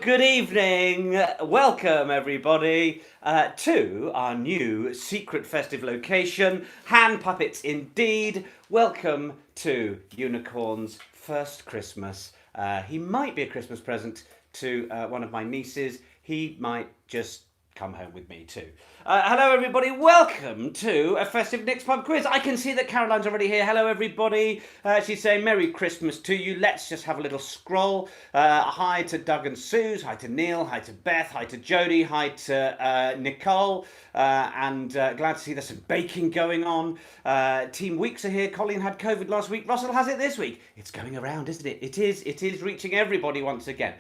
good evening. Welcome, everybody, to our new secret festive location. Hand puppets, indeed. Welcome to Unicorn's first Christmas. He might be a Christmas present to one of my nieces. He might just come home with me too. Hello, everybody. Welcome to a festive Nick's Pub quiz. I can see that Caroline's already here. Hello, everybody. She's saying Merry Christmas to you. Let's just have a little scroll. Hi to Doug and Suze. Hi to Neil. Hi to Beth. Hi to Jodie. Hi to Nicole. And glad to see there's some baking going on. Team Weeks are here. Colleen had COVID last week. Russell has it this week. It's going around, isn't it? It is reaching everybody once again.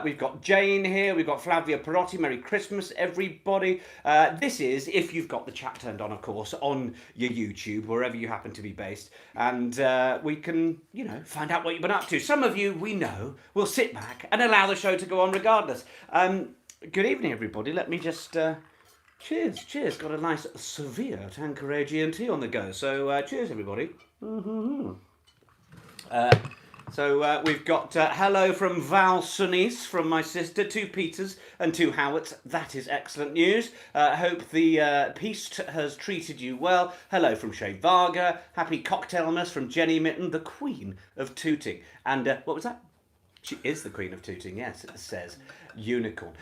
We've got Jane here. We've got Flavia Perotti. Merry Christmas, everybody. This is, if you've got the chat turned on, of course, on your YouTube, wherever you happen to be based. And we can, find out what you've been up to. Some of you, we know, will sit back and allow the show to go on regardless. Good evening, everybody. Let me just... Cheers. Got a nice severe Tanqueray G&T on the go. So, cheers, everybody. So we've got hello from Val Sunnis, from my sister, 2 Peters and 2 Howards. That is excellent news. Hope the Peast has treated you well. Hello from Shay Varga. Happy Cocktailmas from Jenny Mitten, the Queen of Tooting. And what was that? She is the Queen of Tooting, yes, it says. Unicorn.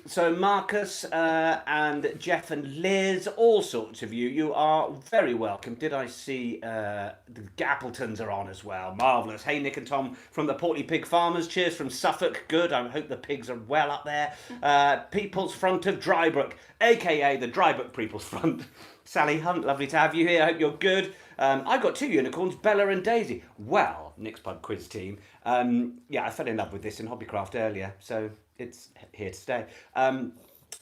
So Marcus and Jeff and Liz, all sorts of you are very welcome. Did I see the Appletons are on as well? Marvellous. Hey, Nick and Tom from the Portly Pig Farmers. Cheers from Suffolk. Good. I hope the pigs are well up there. People's Front of Drybrook, a.k.a. the Drybrook People's Front. Sally Hunt, lovely to have you here. I hope you're good. I've got 2 unicorns, Bella and Daisy. Well, Nick's Pub Quiz team. I fell in love with this in Hobbycraft earlier, so it's here to stay.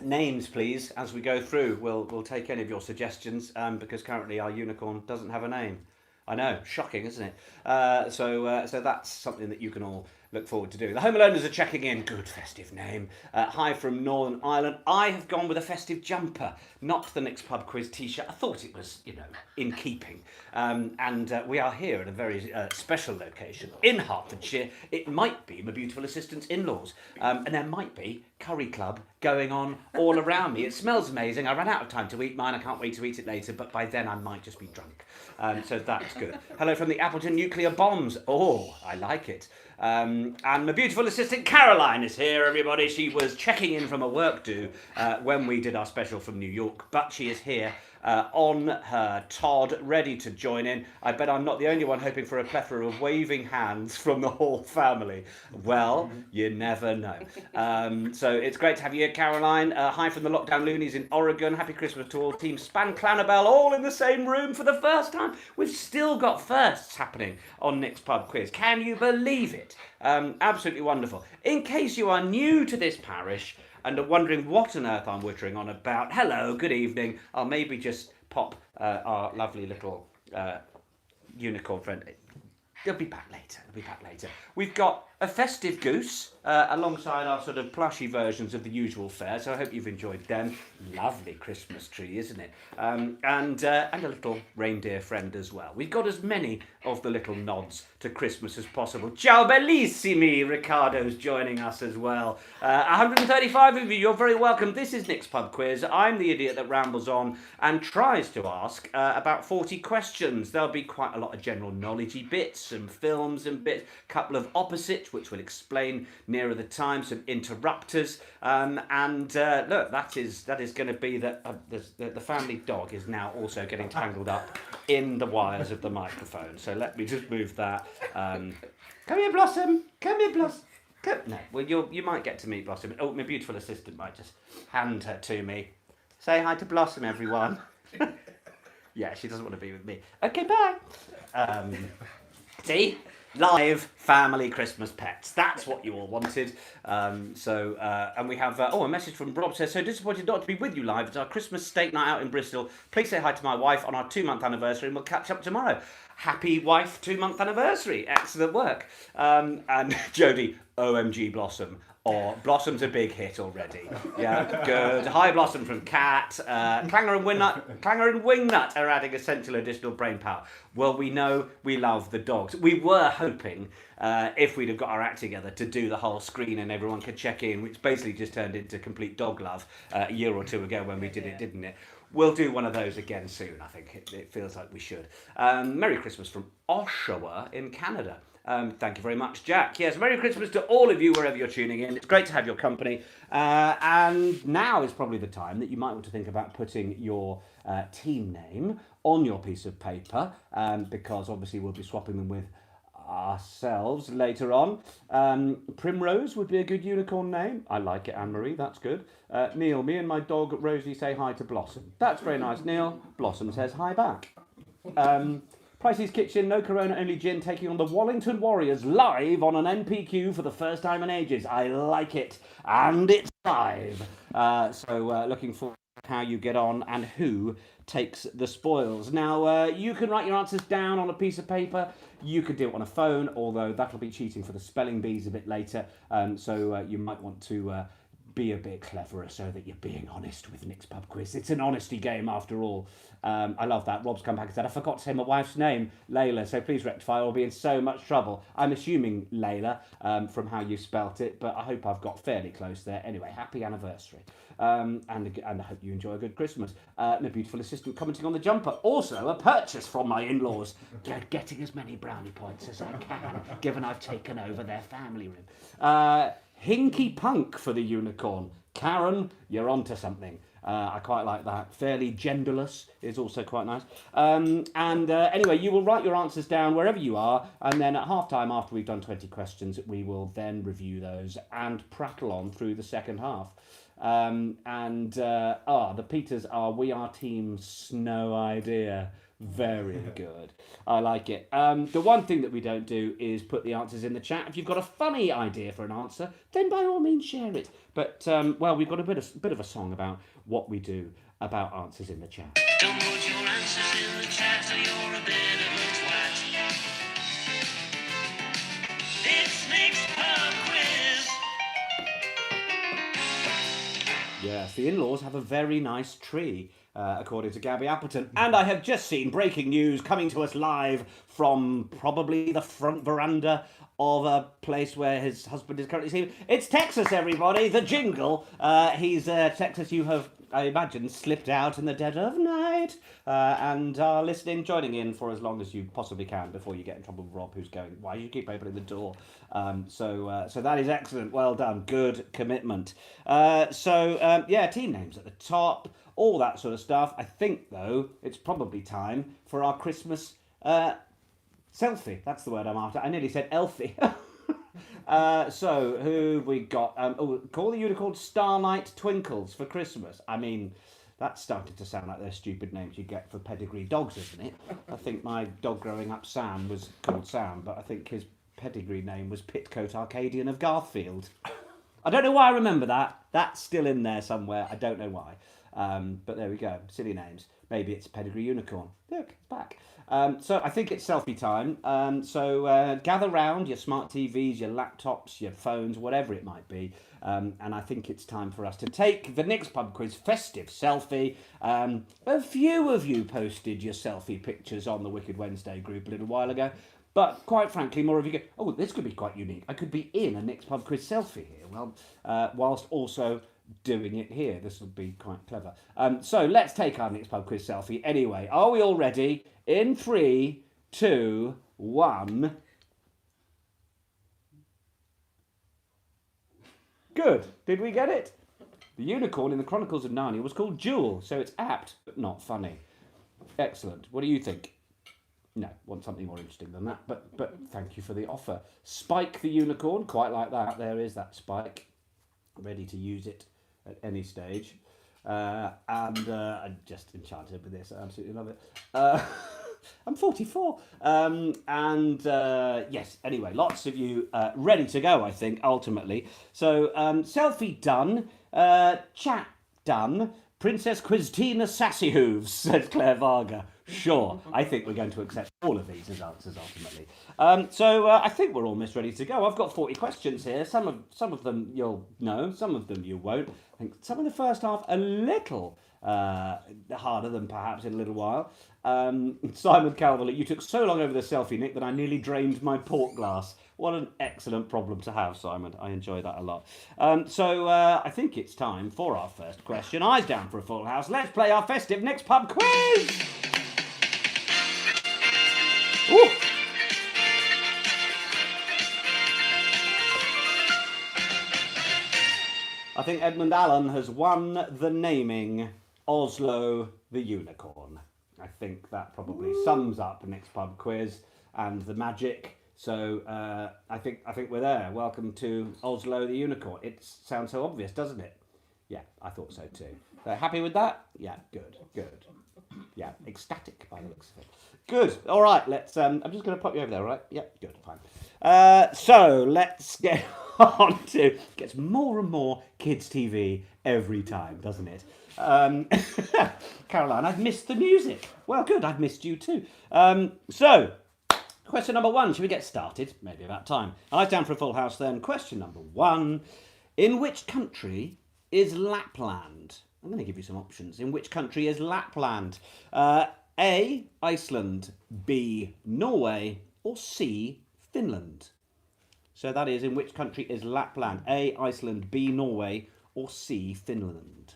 Names, please, as we go through. We'll take any of your suggestions because currently our unicorn doesn't have a name. I know, shocking, isn't it? So that's something that you can all look forward to doing. The Home Aloners are checking in. Good festive name. Hi from Northern Ireland. I have gone with a festive jumper, not the Nick's Pub Quiz t-shirt. I thought it was, in keeping. And we are here at a very special location in Hertfordshire. It might be my beautiful assistant's in-laws. And there might be curry club going on all around me. It smells amazing. I ran out of time to eat mine. I can't wait to eat it later. But by then I might just be drunk. So that's good. Hello from the Appleton Nuclear Bombs. Oh, I like it. And my beautiful assistant Caroline is here, everybody. She was checking in from a work do when we did our special from New York, but she is here on her Todd, ready to join in. I bet I'm not the only one hoping for a plethora of waving hands from the whole family. Well, you never know. So it's great to have you here, Caroline. Hi from the Lockdown Loonies in Oregon. Happy Christmas to all. Team Span Clanabelle, all in the same room for the first time. We've still got firsts happening on Nick's Pub Quiz. Can you believe it? Absolutely wonderful. In case you are new to this parish and are wondering what on earth I'm wittering on about, hello, good evening. I'll maybe just pop our lovely little unicorn friend. They'll be back later. We've got a festive goose alongside our sort of plushy versions of the usual fare, so I hope you've enjoyed them. Lovely Christmas tree, isn't it? And a little reindeer friend as well. We've got as many of the little nods to Christmas as possible. Ciao bellissimi! Riccardo's joining us as well. 135 of you, you're very welcome. This is Nick's Pub Quiz. I'm the idiot that rambles on and tries to ask about 40 questions. There'll be quite a lot of general knowledgey bits, some films and bits, a couple of opposites, which we'll explain nearer the time, some interrupters, and look, that is going to be the family dog is now also getting tangled up in the wires of the microphone. So let me just move that. Come here, Blossom. Come here, Blossom. No, well, you might get to meet Blossom. Oh, my beautiful assistant might just hand her to me. Say hi to Blossom, everyone. Yeah, she doesn't want to be with me. Okay, bye. See? Live family Christmas pets. That's what you all wanted. And we have a message from Rob says, so disappointed not to be with you live. It's our Christmas steak night out in Bristol. Please say hi to my wife on our 2-month anniversary and we'll catch up tomorrow. Happy wife 2-month anniversary. Excellent work. And Jodie, OMG Blossom. Or Blossom's a big hit already. Yeah, good. Hi Blossom from Cat. Clanger and Wingnut are adding essential additional brain power. Well, we know we love the dogs. We were hoping, if we'd have got our act together, to do the whole screen and everyone could check in, which basically just turned into complete dog love a year or two ago when we did it, didn't it? We'll do one of those again soon, I think. It feels like we should. Merry Christmas from Oshawa in Canada. Thank you very much, Jack. Yes, Merry Christmas to all of you wherever you're tuning in. It's great to have your company. And now is probably the time that you might want to think about putting your team name on your piece of paper, because obviously we'll be swapping them with ourselves later on. Primrose would be a good unicorn name. I like it, Anne-Marie, that's good. Neil, me and my dog Rosie say hi to Blossom. That's very nice, Neil. Blossom says hi back. Pricey's Kitchen, no Corona, only gin, taking on the Wallington Warriors live on an NPQ for the first time in ages. I like it. And it's live. So looking forward to how you get on and who takes the spoils. Now, you can write your answers down on a piece of paper. You could do it on a phone, although that'll be cheating for the spelling bees a bit later. So you might want to be a bit cleverer so that you're being honest with Nick's Pub Quiz. It's an honesty game after all. I love that. Rob's come back and said, I forgot to say my wife's name, Layla, so please rectify, I'll be in so much trouble. I'm assuming Layla from how you spelt it, but I hope I've got fairly close there. Anyway, happy anniversary. And I hope you enjoy a good Christmas. My beautiful assistant commenting on the jumper. Also, a purchase from my in-laws. Getting as many brownie points as I can, given I've taken over their family room. Hinky Punk for the unicorn. Karen, you're onto something. I quite like that. Fairly genderless is also quite nice. Anyway, you will write your answers down wherever you are, and then at half time, after we've done 20 questions, we will then review those and prattle on through the second half. The Peters are We Are Team Snow idea. Very good. I like it. The one thing that we don't do is put the answers in the chat. If you've got a funny idea for an answer, then by all means share it. But, we've got a bit of a song about what we do about answers in the chat. Don't put your answers in the chat or you're a bit of a twat. It's Nick's Pub Quiz. Yes, the in-laws have a very nice tree. According to Gabby Appleton. And I have just seen breaking news coming to us live from probably the front veranda of a place where his husband is currently sleeping. It's Texas, everybody, the jingle. He's Texas, you have, I imagine, slipped out in the dead of night and are listening, joining in for as long as you possibly can before you get in trouble with Rob, who's going, why do you keep opening the door? So that is excellent. Well done. Good commitment. Team names at the top. All that sort of stuff. I think, though, it's probably time for our Christmas selfie. That's the word I'm after. I nearly said Elfie. So, who have we got? Call the unicorn Starlight Twinkles for Christmas. I mean, that's starting to sound like they're stupid names you get for pedigree dogs, isn't it? I think my dog growing up, Sam, was called Sam, but I think his pedigree name was Pitcoat Arcadian of Garfield. I don't know why I remember that. That's still in there somewhere. I don't know why. But there we go. Silly names. Maybe it's Pedigree Unicorn. Look, it's back. So I think it's selfie time. Gather round your smart TVs, your laptops, your phones, whatever it might be. And I think it's time for us to take the Nick's Pub Quiz festive selfie. A few of you posted your selfie pictures on the Wicked Wednesday group a little while ago. But quite frankly, more of you go, oh, this could be quite unique. I could be in a Nick's Pub Quiz selfie here. Well, whilst also doing it here. This would be quite clever. So let's take our Nick's Pub Quiz selfie. Anyway, are we all ready? In 3, 2, 1. Good. Did we get it? The unicorn in the Chronicles of Narnia was called Jewel, so it's apt, but not funny. Excellent. What do you think? No, want something more interesting than that, but thank you for the offer. Spike the unicorn, quite like that. There is that Spike, ready to use it at any stage. I'm just enchanted with this. I absolutely love it. I'm 44. Yes, anyway, lots of you ready to go, I think, ultimately. So, selfie done. Chat Done. Princess Quiztina Sassyhooves, says Claire Varga. Sure, I think we're going to accept all of these as answers ultimately. So I think we're almost ready to go. I've got 40 questions here. Some of them you'll know, some of them you won't. I think some of the first half a little harder than perhaps in a little while. Simon Calverley, you took so long over the selfie, Nick, that I nearly drained my port glass. What an excellent problem to have, Simon. I enjoy that a lot. So I think it's time for our first question. Eyes down for a full house. Let's play our festive Nick's Pub quiz. Ooh. I think Edmund Allen has won the naming Oslo the Unicorn. I think that probably sums up Nick's Pub quiz and the magic. So I think we're there. Welcome to Oslo the Unicorn. It sounds so obvious, doesn't it? Yeah, I thought so too. Happy with that? Yeah, good. Yeah, ecstatic by the looks of it. Good. All right, let's. I'm just going to pop you over there, all right? Yeah, good, fine. So let's get on to. Gets more and more kids' TV every time, doesn't it? Caroline, I've missed the music. Well, good. I've missed you too. So. Question number 1, should we get started? Maybe about time. Eyes down for a full house then. Question number 1. In which country is Lapland? I'm going to give you some options. In which country is Lapland? A, Iceland, B, Norway, or C, Finland? So that is, in which country is Lapland? A, Iceland, B, Norway, or C, Finland?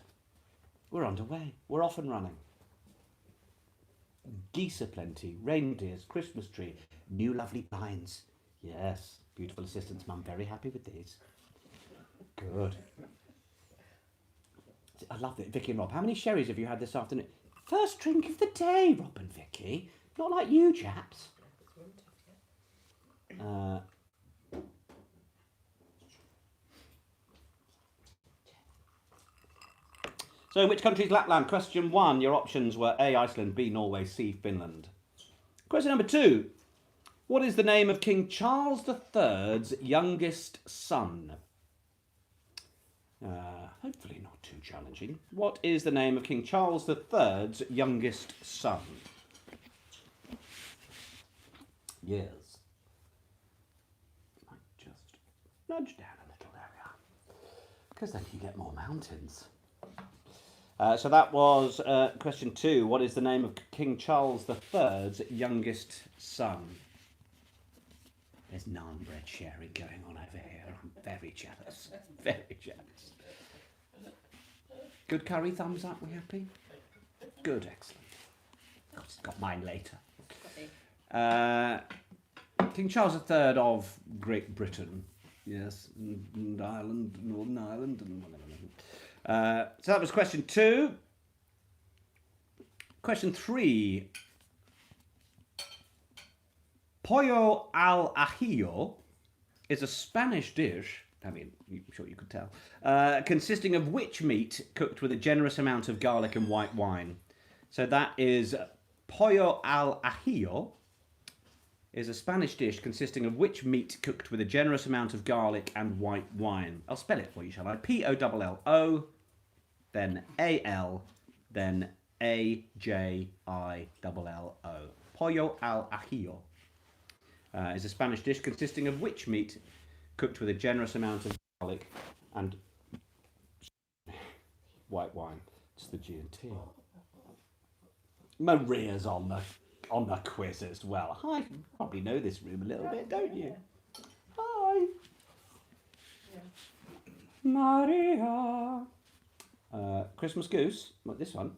We're underway. We're off and running. Geese aplenty, reindeers, Christmas tree, new lovely pines. Yes, beautiful assistants, Mum. Very happy with these. Good. I love it, Vicky and Rob. How many sherries have you had this afternoon? First drink of the day, Rob and Vicky. Not like you chaps. So, which country is Lapland? Question 1. Your options were A, Iceland, B, Norway, C, Finland. Question number 2. What is the name of King Charles III's youngest son? Hopefully not too challenging. What is the name of King Charles III's youngest son? Yes. Might just nudge down a little, there we are. Because then you get more mountains. So that was question 2. What is the name of King Charles III's youngest son? There's naan bread sharing going on over here. I'm very jealous. Very jealous. Good curry, thumbs up, we happy? Good, excellent. Got mine later. King Charles III of Great Britain. Yes, and Ireland, Northern Ireland, and whatever. So that was question 2. Question 3. Pollo al ajillo is a Spanish dish, I mean, I'm sure you could tell, consisting of which meat cooked with a generous amount of garlic and white wine? So that is pollo al ajillo is a Spanish dish consisting of which meat cooked with a generous amount of garlic and white wine? I'll spell it for you, shall I? Pollo, then A-L, then A-J-I-L-L-O. Pollo al ajillo is a Spanish dish consisting of which meat cooked with a generous amount of garlic and white wine? It's the G&T. Maria's on the quiz as well. Hi, you probably know this room a little bit, don't you? Hi. Yeah. Maria. Christmas goose. What, this one?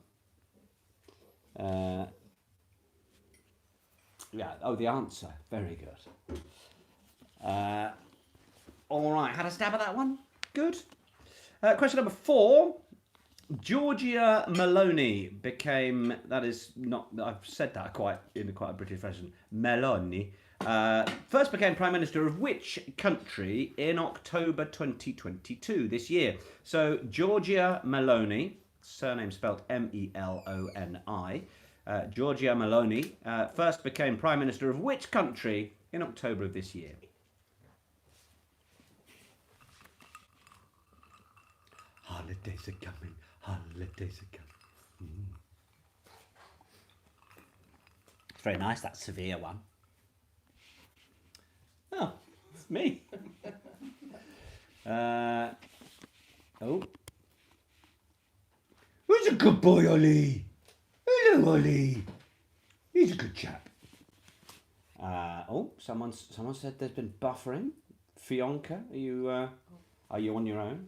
Yeah. Oh, the answer. Very good. All right. Had a stab at that one. Good. Question number 4. Giorgia Meloni became, that is not, I've said that in quite a British fashion, Meloni, first became Prime Minister of which country in October 2022, this year? So Giorgia Meloni, surname spelled M-E-L-O-N-I, Giorgia Meloni, first became Prime Minister of which country in October of this year? Holidays are coming. Holidays are coming. It's very nice, that severe one. Oh, it's me. Oh. Who's a good boy, Ollie? Hello, Ollie. He's a good chap. Someone said there's been buffering. Fionka, are you on your own?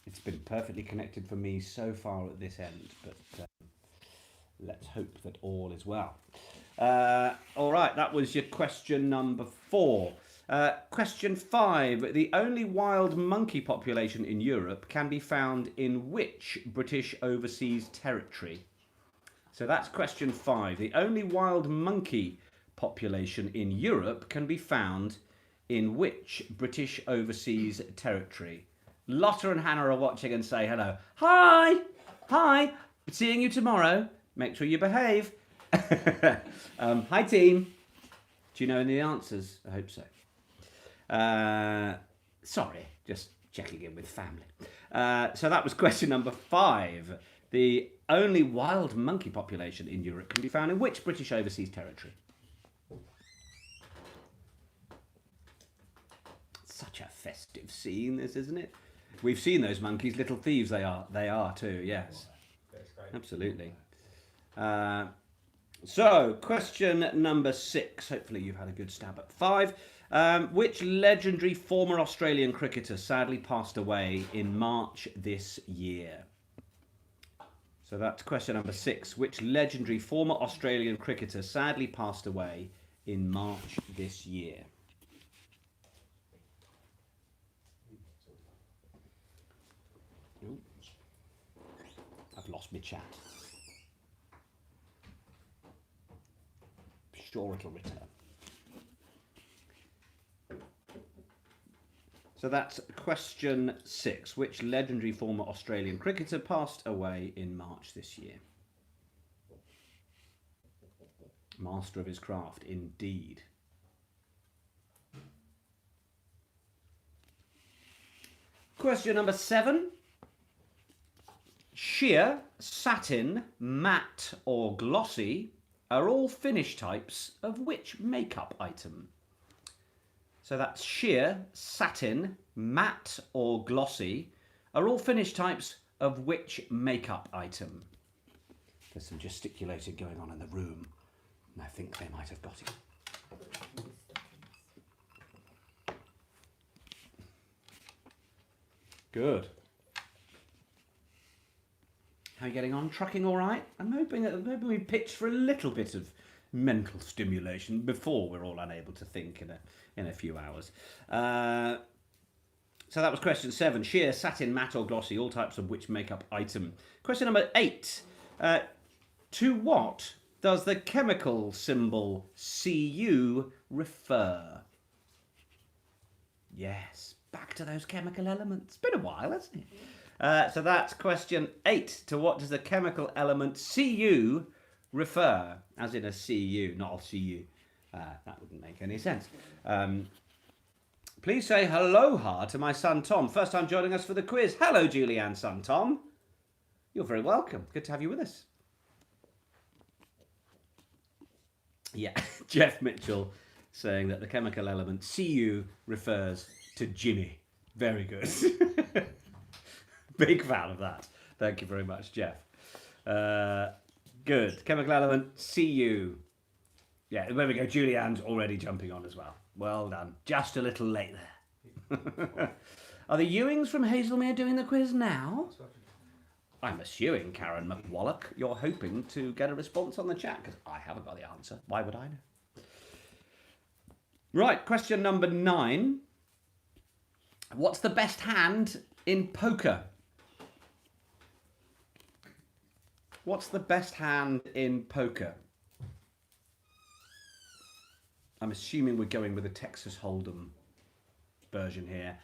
It's been perfectly connected for me so far at this end, but let's hope that all is well. All right, that was your question number 4. Question 5. The only wild monkey population in Europe can be found in which British overseas territory? So that's question 5. The only wild monkey population in Europe can be found in which British overseas territory? Lotta and Hannah are watching and say hello. Hi! Hi! Seeing you tomorrow. Make sure you behave. Hi, team. Do you know any answers? I hope so. Sorry, just checking in with family. So that was question number 5. The only wild monkey population in Europe can be found in which British overseas territory? Such a festive scene, this, isn't it? We've seen those monkeys, little thieves they are. They are too, yes. Absolutely. So, question number 6. Hopefully you've had a good stab at 5. Which legendary former Australian cricketer sadly passed away in March this year? So that's question number 6. Which legendary former Australian cricketer sadly passed away in March this year? Ooh. I've lost my chat. Sure it'll return. So that's question 6. Which legendary former Australian cricketer passed away in March this year? Master of his craft, indeed. Question number 7. Sheer, satin, matte or glossy are all finish types of which makeup item? So that's sheer, satin, matte or glossy are all finish types of which makeup item? There's some gesticulating going on in the room, and I think they might have got it. Good. How are you getting on? Trucking all right? I'm hoping we pitched for a little bit of mental stimulation before we're all unable to think in a few hours. So that was question 7. Sheer, satin, matte or glossy, all types of which makeup item. Question number 8. To what does the chemical symbol Cu refer? Yes, back to those chemical elements. Been a while, hasn't it? So that's question 8. To what does the chemical element Cu refer? As in a CU, not a CU. That wouldn't make any sense. Please say aloha to my son Tom. First time joining us for the quiz. Hello, Julianne's son Tom. You're very welcome. Good to have you with us. Yeah, Jeff Mitchell saying that the chemical element Cu refers to Jimmy. Very good. Big fan of that. Thank you very much, Jeff. Good. Chemical element Cu. Yeah, there we go. Julianne's already jumping on as well. Well done. Just a little late there. Are the Ewings from Hazelmere doing the quiz now? I'm assuming, Karen McWallock, you're hoping to get a response on the chat, because I haven't got the answer. Why would I know? Right, question number 9. What's the best hand in poker? What's the best hand in poker? I'm assuming we're going with a Texas Hold'em version here.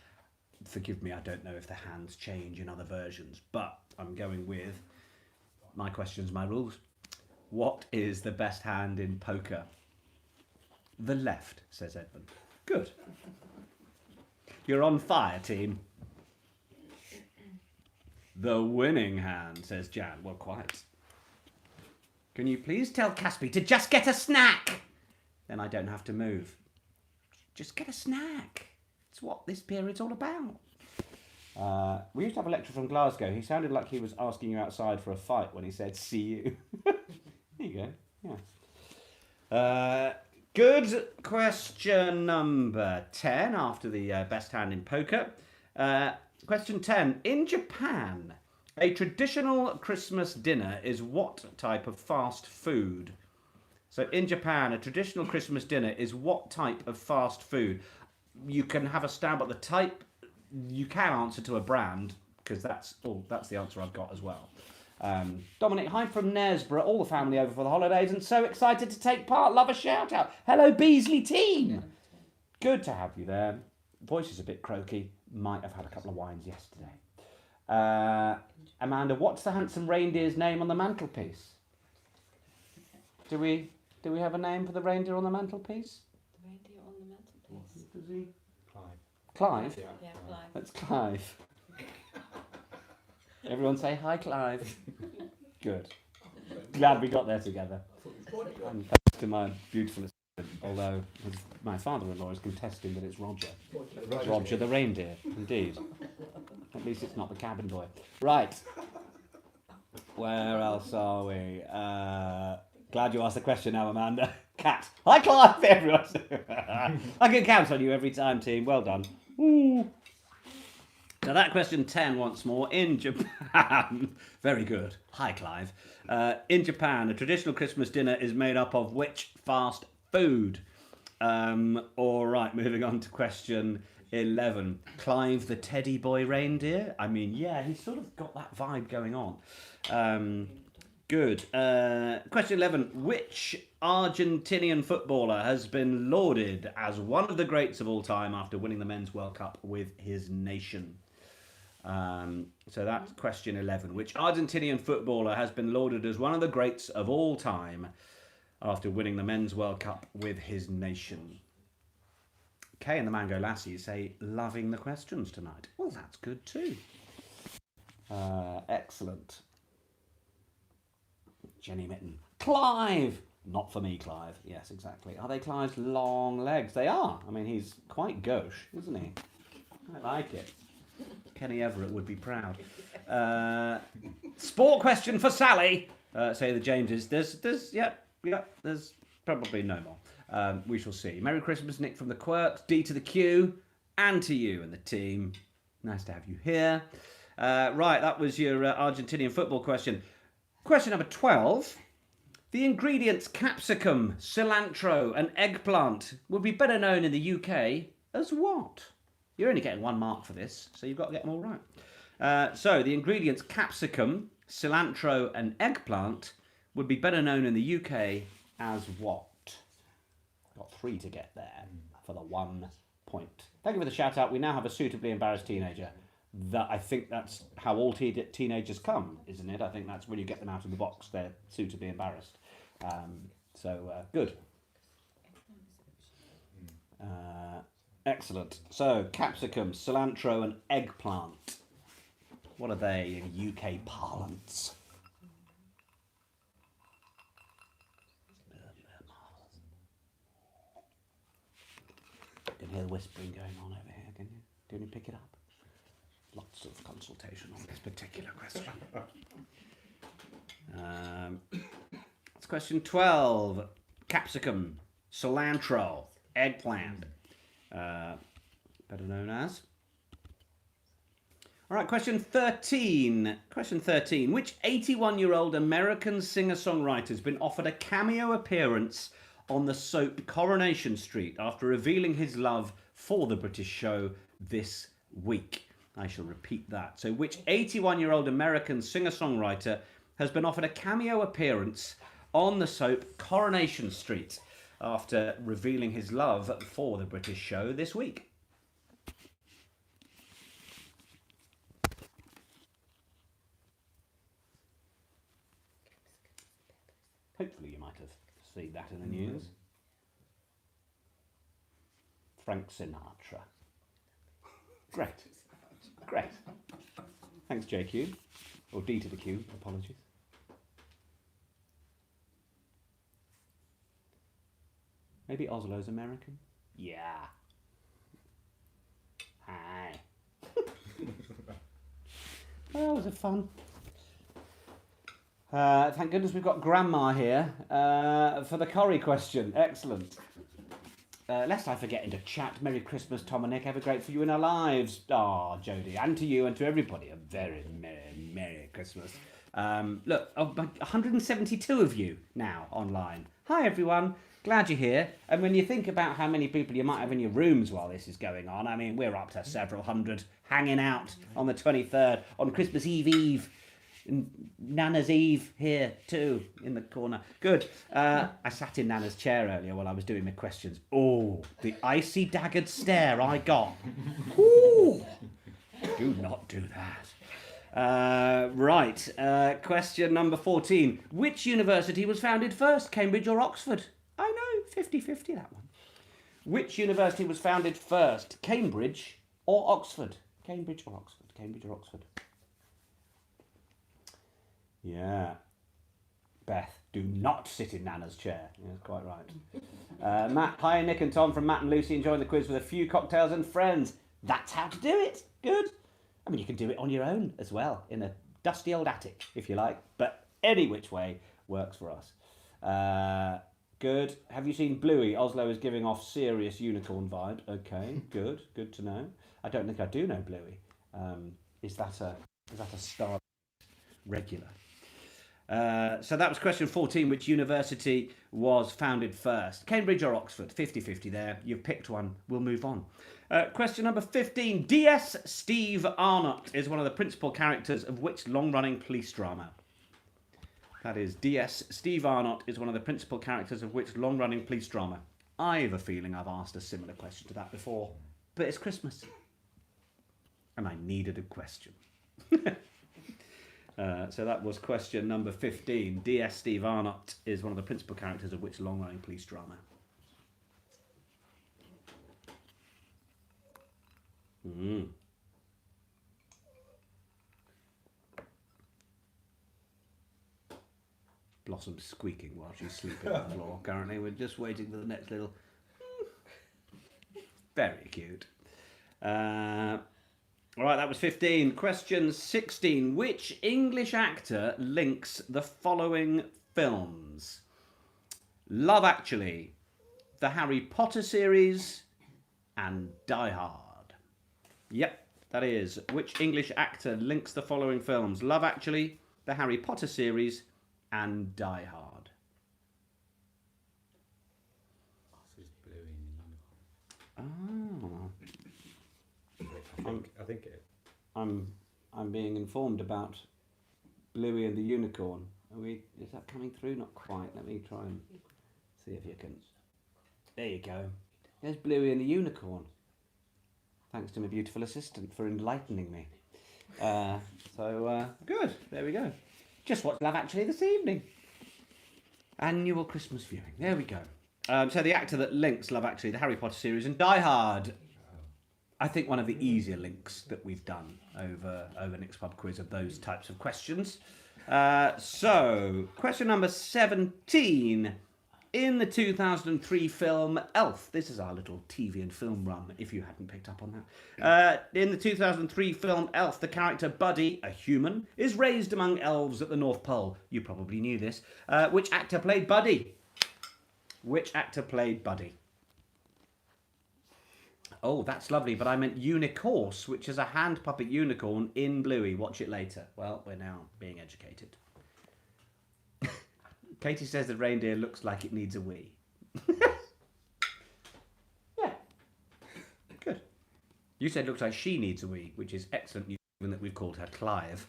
Forgive me, I don't know if the hands change in other versions, but I'm going with my questions, my rules. What is the best hand in poker? The left, says Edmund. Good. You're on fire, team. the winning hand, says Jan. Well, quite. Can you please tell Caspi to just get a snack? Then I don't have to move. Just get a snack. It's what this period's all about. We used to have a lecturer from Glasgow. He sounded like he was asking you outside for a fight when he said, see you. There you go. Yeah. Good question number 10 after the best hand in poker. Question 10. In Japan, a traditional Christmas dinner is what type of fast food? So in Japan, a traditional Christmas dinner is what type of fast food? You can have a stab at the type. You can answer to a brand, because that's the answer I've got as well. Dominic, hi from Knaresborough, all the family over for the holidays and so excited to take part. Love a shout out. Hello, Beasley team. Good to have you there. Voice is a bit croaky. Might have had a couple of wines yesterday. Amanda, what's the handsome reindeer's name on the mantelpiece? Do we have a name for the reindeer on the mantelpiece? The reindeer on the mantelpiece. Does he? Clive. Clive? Yeah, Clive. That's Clive. Everyone say hi, Clive. Good. Glad we got there together. And thanks to my beautiful assistant, although my father-in-law is contesting that it's Roger. Roger the reindeer, indeed. At least it's not the cabin boy. Right. Where else are we? Glad you asked the question now, Amanda. Cat. Hi, Clive, everyone. I can count on you every time, team. Well done. Ooh. So that question 10 once more. In Japan, very good. Hi, Clive. In Japan, a traditional Christmas dinner is made up of which fast food? All right, moving on to question 11. Clive the teddy boy reindeer? I mean, yeah, he's sort of got that vibe going on. Good. Question 11. Which Argentinian footballer has been lauded as one of the greats of all time after winning the Men's World Cup with his nation? So that's question 11. Which Argentinian footballer has been lauded as one of the greats of all time after winning the Men's World Cup with his nation? Kay and the Mango Lassie say, loving the questions tonight. Well, that's good too. Excellent. Jenny Mitten. Clive! Not for me, Clive. Yes, exactly. Are they Clive's long legs? They are. I mean, he's quite gauche, isn't he? I like it. Kenny Everett would be proud. Sport question for Sally. Say the Jameses. There's probably no more. We shall see. Merry Christmas, Nick from the Quirks, D to the Q, and to you and the team. Nice to have you here. Right, that was your Argentinian football question. Question number 12. The ingredients capsicum, cilantro, and eggplant would be better known in the UK as what? You're only getting 1 mark for this, so you've got to get them all right. So the ingredients capsicum, cilantro, and eggplant would be better known in the UK as what? Got 3 to get there for the 1 point. Thank you for the shout out. We now have a suitably embarrassed teenager. That I think that's how all teenagers come, isn't it? I think that's when you get them out of the box, they're suitably embarrassed. Good. Excellent. So, capsicum, cilantro, and eggplant. What are they in UK parlance? You can hear the whispering going on over here, can you? Can you pick it up? Lots of consultation on this particular question. It's question 12. Capsicum, cilantro, eggplant. Better known as. All right, question 13. Question 13. Which 81-year-old American singer-songwriter has been offered a cameo appearance on the soap Coronation Street after revealing his love for the British show this week? I shall repeat that. So which 81-year-old American singer-songwriter has been offered a cameo appearance on the soap Coronation Street after revealing his love for the British show this week? Hopefully you might have seen that in the news. Frank Sinatra. Great. Great. Thanks, JQ. Or D to the Q, apologies. Maybe Oslo's American? Yeah. Hi. Oh, was it fun? Thank goodness we've got Grandma here for the Corrie question. Excellent. Lest I forget in to chat, Merry Christmas, Tom and Nick. Have a great for you in our lives. Ah, Jodie, and to you and to everybody, a very Merry Christmas. Look, 172 of you now online. Hi, everyone. Glad you're here. And when you think about how many people you might have in your rooms while this is going on, I mean, we're up to several hundred hanging out on the 23rd, on Christmas Eve. Nana's Eve here too in the corner. Good. I sat in Nana's chair earlier while I was doing my questions. Oh, the icy daggered stare I got. Ooh, do not do that. Right. Question number 14. Which university was founded first, Cambridge or Oxford? I know, 50-50 that one. Which university was founded first, Cambridge or Oxford? Cambridge or Oxford? Cambridge or Oxford? Yeah. Beth, do not sit in Nana's chair. Yeah, that's quite right. Matt, hi, Nick and Tom from Matt and Lucy enjoying the quiz with a few cocktails and friends. That's how to do it. Good. I mean, you can do it on your own as well, in a dusty old attic, if you like. But any which way works for us. Good. Have you seen Bluey? Oslo is giving off serious unicorn vibe. Okay, good. Good to know. I don't think I do know Bluey. Is that a star regular? So that was question 14. Which university was founded first? Cambridge or Oxford? 50-50 there. You've picked one. We'll move on. Question number 15. DS Steve Arnott is one of the principal characters of which long-running police drama? That is, DS Steve Arnott is one of the principal characters of which long-running police drama? I have a feeling I've asked a similar question to that before, but it's Christmas. And I needed a question. So that was question number 15. DS Steve Arnott is one of the principal characters of which long-running police drama? Blossom's squeaking while she's sleeping on the floor. Currently, we're just waiting for the next little... Very cute. All right, that was 15. Question 16. Which English actor links the following films? Love Actually, the Harry Potter series, and Die Hard. Yep, that is. Which English actor links the following films? Love Actually, the Harry Potter series, and Die Hard. Oh. I think it. I'm being informed about Bluey and the Unicorn. Is that coming through? Not quite. Let me try and see if you can. There you go. There's Bluey and the Unicorn. Thanks to my beautiful assistant for enlightening me. Good. There we go. Just watched Love Actually this evening. Annual Christmas viewing. There we go. So the actor that links Love Actually, the Harry Potter series, and Die Hard. I think one of the easier links that we've done over Nick's Pub Quiz of those types of questions. So, question number 17. In the 2003 film Elf, this is our little TV and film run, if you hadn't picked up on that. In the 2003 film Elf, the character Buddy, a human, is raised among elves at the North Pole. You probably knew this. Which actor played Buddy? Which actor played Buddy? Oh, that's lovely, but I meant Unicorse, which is a hand puppet unicorn in Bluey. Watch it later. Well, we're now being educated. Katie says the reindeer looks like it needs a wee. Yeah. Good. You said looks like she needs a wee, which is excellent news, given that we've called her Clive.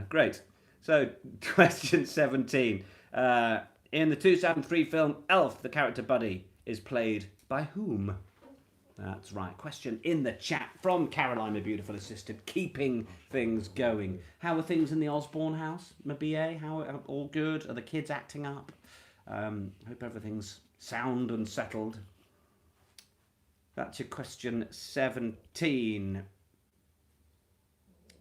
Great. So, question 17. In the 2003 film Elf, the character Buddy is played by whom? That's right. Question in the chat from Caroline, my beautiful assistant, keeping things going. How are things in the Osborne house, my BA? How are all good? Are the kids acting up? Hope everything's sound and settled. That's your question 17.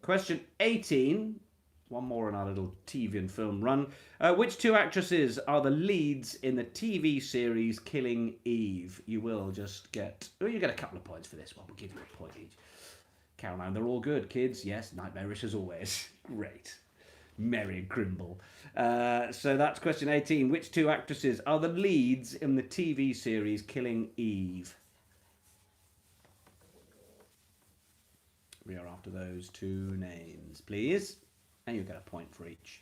Question 18. One more in our little TV and film run. Which two actresses are the leads in the TV series Killing Eve? You will just get... Oh, you get a couple of points for this one. We'll give you a point each. Caroline, they're all good, kids. Yes, nightmarish as always. Great. Merry and Grimble. So that's question 18. Which two actresses are the leads in the TV series Killing Eve? We are after those two names, please. And you get a point for each.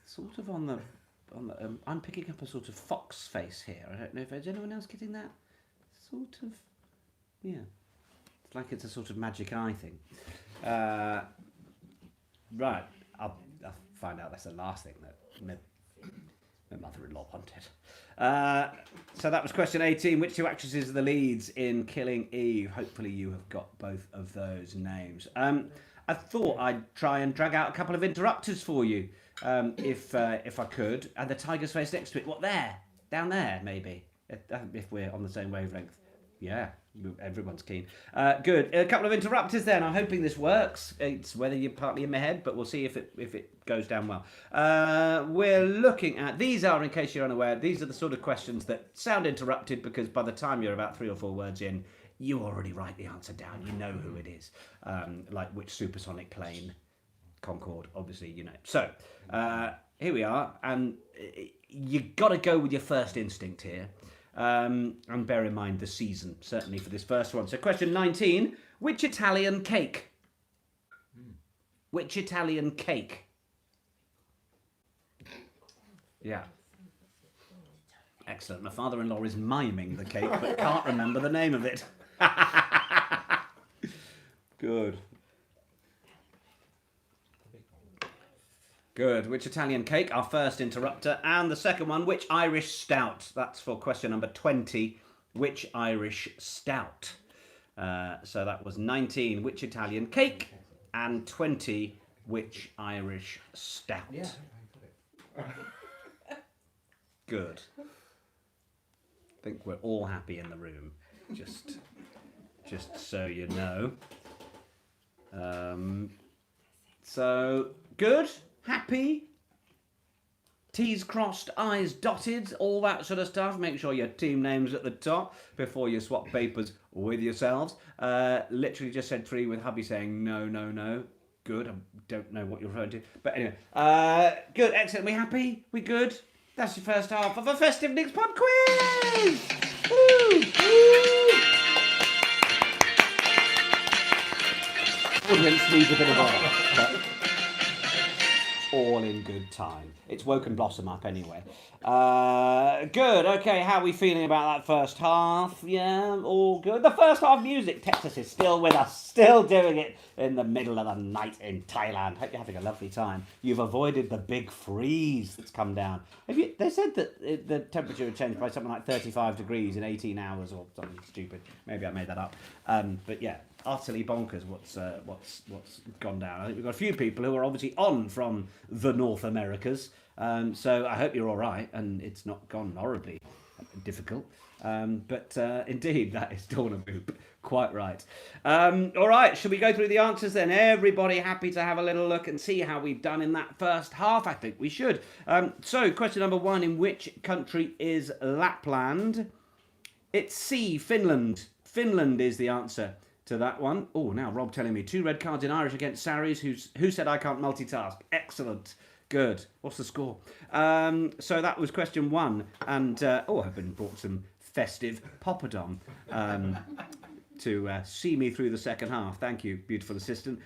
Sort of on the I'm picking up a sort of fox face here. I don't know if is anyone else getting that. Sort of, yeah. It's like it's a sort of magic eye thing. Right, I'll find out that's the last thing that my mother-in-law wanted. So that was question 18. Which two actresses are the leads in Killing Eve? Hopefully you have got both of those names. I thought I'd try and drag out a couple of interrupters for you, if I could. And the tiger's face next to it. What, there? Down there, maybe? If we're on the same wavelength. Yeah, everyone's keen. Good. A couple of interrupters then. I'm hoping this works. It's whether you're partly in my head, but we'll see if it goes down well. We're looking at... These are, in case you're unaware, these are the sort of questions that sound interrupted because by the time you're about 3 or 4 words in, you already write the answer down. You know who it is. Like which supersonic plane. Concorde, obviously, you know. So, here we are. And you got to go with your first instinct here. And bear in mind the season, certainly for this first one. So question 19, which Italian cake? Which Italian cake? Yeah. Excellent. My father-in-law is miming the cake, but can't remember the name of it. Good. Good. Which Italian cake? Our first interrupter. And the second one, which Irish stout? That's for question number 20. Which Irish stout? So that was 19. Which Italian cake? And 20. Which Irish stout? Yeah. Good. I think we're all happy in the room. Just so you know. So, good. Happy, T's crossed, I's dotted, all that sort of stuff. Make sure your team name's at the top before you swap papers with yourselves. Literally just said 3 with hubby saying no, no, no. Good, I don't know what you're referring to. But anyway, good, excellent. We happy? We good? That's your first half of a Festive Nick's Pub Quiz! Woo! Woo! Audience needs a bit of honor. All in good time. It's woken Blossom up anyway. Good. Okay, how are we feeling about that first half? Yeah, all good. The first half music. Texas is still with us, still doing it in the middle of the night in Thailand. Hope you're having a lovely time. You've avoided the big freeze that's come down. They said that the temperature had changed by something like 35 degrees in 18 hours or something stupid. Maybe I made that up. But yeah, utterly bonkers what's gone down. I think we've got a few people who are obviously on from the North Americas. So I hope you're all right and it's not gone horribly difficult. But indeed, that is Dawn of Boop. Quite right. All right, shall we go through the answers then? Everybody happy to have a little look and see how we've done in that first half? I think we should. So question number 1, in which country is Lapland? It's C, Finland. Finland is the answer to that one. Oh, now Rob telling me 2 red cards in Irish against Saris, who said I can't multitask. Excellent. Good. What's the score? So that was question 1. And, I've been brought some festive poppadom to see me through the second half. Thank you, beautiful assistant,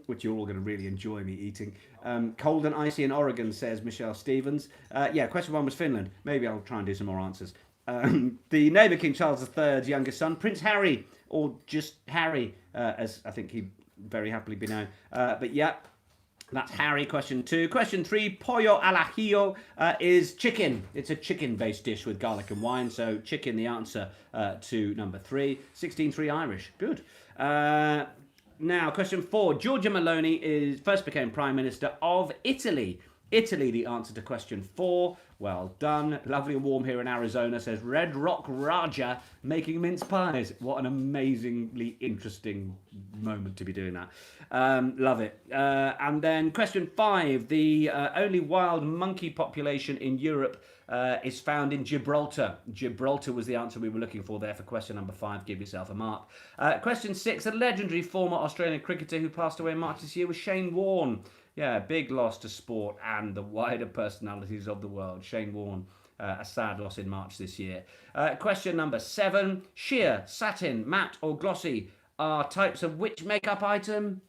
which you're all going to really enjoy me eating. Cold and icy in Oregon, says Michelle Stevens. Yeah, question 1 was Finland. Maybe I'll try and do some more answers. The neighbour King Charles III's youngest son, Prince Harry, or just Harry, as I think he'd very happily be known. But yeah, that's Harry, question 2. Question 3, pollo al ajillo is chicken. It's a chicken-based dish with garlic and wine, so chicken the answer to number 3. 16-3 Irish, good. Now, question 4, Giorgia Meloni first became Prime Minister of Italy. Italy, the answer to question 4. Well done. Lovely and warm here in Arizona, says Red Rock Raja making mince pies. What an amazingly interesting moment to be doing that. Love it. And then question 5. The only wild monkey population in Europe is found in Gibraltar. Gibraltar was the answer we were looking for there for question number 5. Give yourself a mark. Question 6. A legendary former Australian cricketer who passed away in March this year was Shane Warne. Yeah, big loss to sport and the wider personalities of the world. Shane Warne, a sad loss in March this year. Question number 7. Sheer, satin, matte or glossy are types of which makeup item?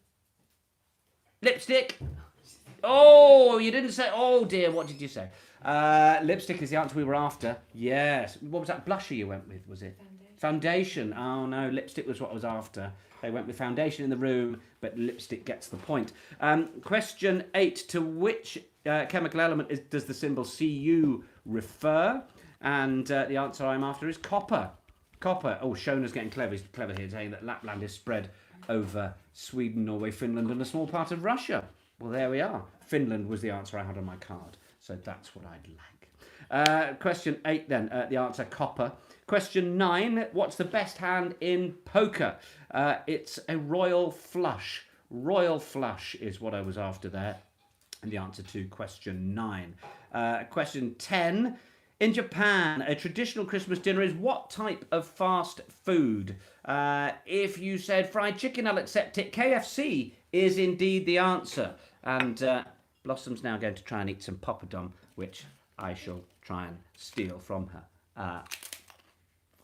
Lipstick. Oh, you didn't say. Oh dear, what did you say? Lipstick is the answer we were after. Yes. What was that blusher you went with, was it? Foundation. Oh no, lipstick was what I was after. They went with foundation in the room, but lipstick gets the point. Question 8. To which chemical element does the symbol Cu refer? And the answer I'm after is copper. Copper. Oh, Shona's getting clever. He's clever here, saying that Lapland is spread over Sweden, Norway, Finland, and a small part of Russia. Well, there we are. Finland was the answer I had on my card. So that's what I'd like. Question 8 then, the answer copper. Question 9, what's the best hand in poker? It's a royal flush. Royal flush is what I was after there. And the answer to question 9. Question 10, in Japan, a traditional Christmas dinner is what type of fast food? If you said fried chicken, I'll accept it. KFC is indeed the answer. And Blossom's now going to try and eat some poppadom, which I shall try and steal from her.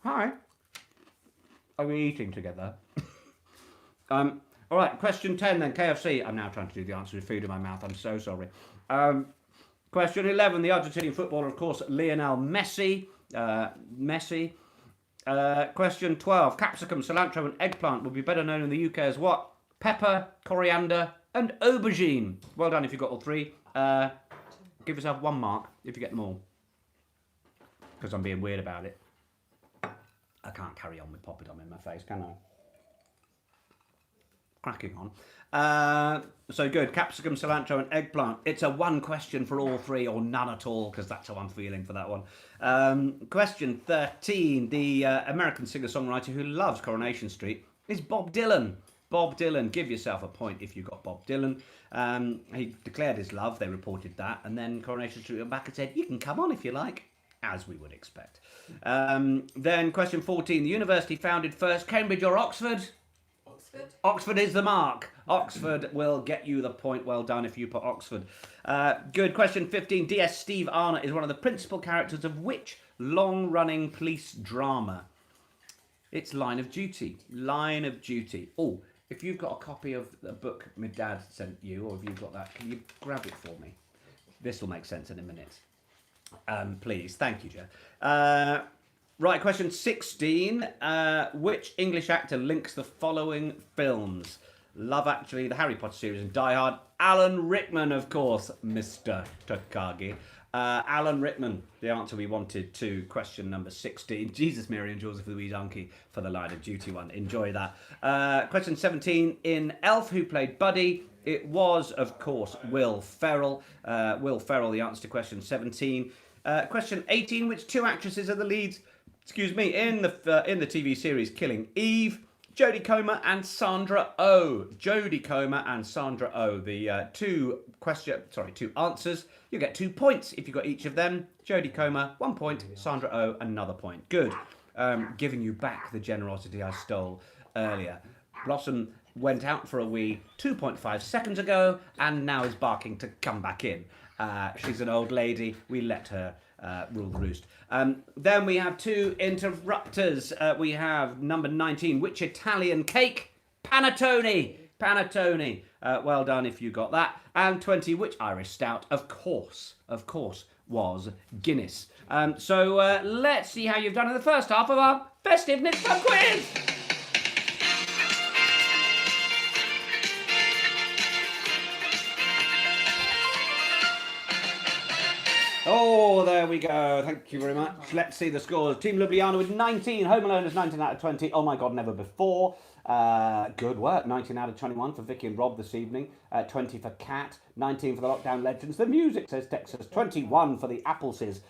Hi. Are we eating together? All right, question 10 then, KFC. I'm now trying to do the answer with food in my mouth. I'm so sorry. Question 11, the Argentinian footballer, of course, Lionel Messi. Question 12, capsicum, cilantro and eggplant will be better known in the UK as what? Pepper, coriander and aubergine. Well done if you got all 3. Give yourself 1 mark if you get them all. Because I'm being weird about it. I can't carry on with poppadom in my face, can I? Cracking on. So good. Capsicum, cilantro and eggplant. It's a 1 question for all 3 or none at all because that's how I'm feeling for that one. Question 13. The American singer-songwriter who loves Coronation Street is Bob Dylan. Bob Dylan. Give yourself a point if you got Bob Dylan. He declared his love. They reported that. And then Coronation Street went back and said, you can come on if you like. As we would expect. Then question 14. The university founded first, Cambridge or Oxford? Oxford. Oxford is the mark. Oxford will get you the point. Well done if you put Oxford. Good. Question 15. DS Steve Arnott is one of the principal characters of which long-running police drama? It's Line of Duty. Line of Duty. Oh, if you've got a copy of the book my dad sent you, or if you've got that, can you grab it for me? This will make sense in a minute. Please, thank you, Jeff. Right, question 16. Which English actor links the following films? Love Actually, the Harry Potter series, and Die Hard. Alan Rickman, of course, Mr. Takagi. Alan Rickman, the answer we wanted to question number 16. Jesus, Mary and Joseph Louis Donkey for the Line of Duty one. Enjoy that. Question 17. In Elf, who played Buddy? It was, of course, Will Ferrell. Will Ferrell, the answer to question 17. Question 18. Which 2 actresses are the leads? In the TV series Killing Eve? Jodie Comer and Sandra Oh. Jodie Comer and Sandra Oh. The 2 answers. You get 2 points if you got each of them. Jodie Comer, 1 point. Sandra Oh, another point. Good. Giving you back the generosity I stole earlier. Blossom went out for a wee 2.5 seconds ago and now is barking to come back in. She's an old lady. We let her rule the roost. Then we have 2 interrupters. We have number 19. Which Italian cake? Panettone. Panettone. Well done if you got that. And 20. Which Irish stout? Of course, was Guinness. So let's see how you've done in the first half of our festive Nick Pub quiz. Oh, there we go. Thank you very much. Let's see the scores. Team Ljubljana with 19. Home Alone is 19 out of 20. Oh my God, never before. Good work. 19 out of 21 for Vicky and Rob this evening. 20 for Kat. 19 for the Lockdown Legends. The music, says Texas. 21 for the Appleses.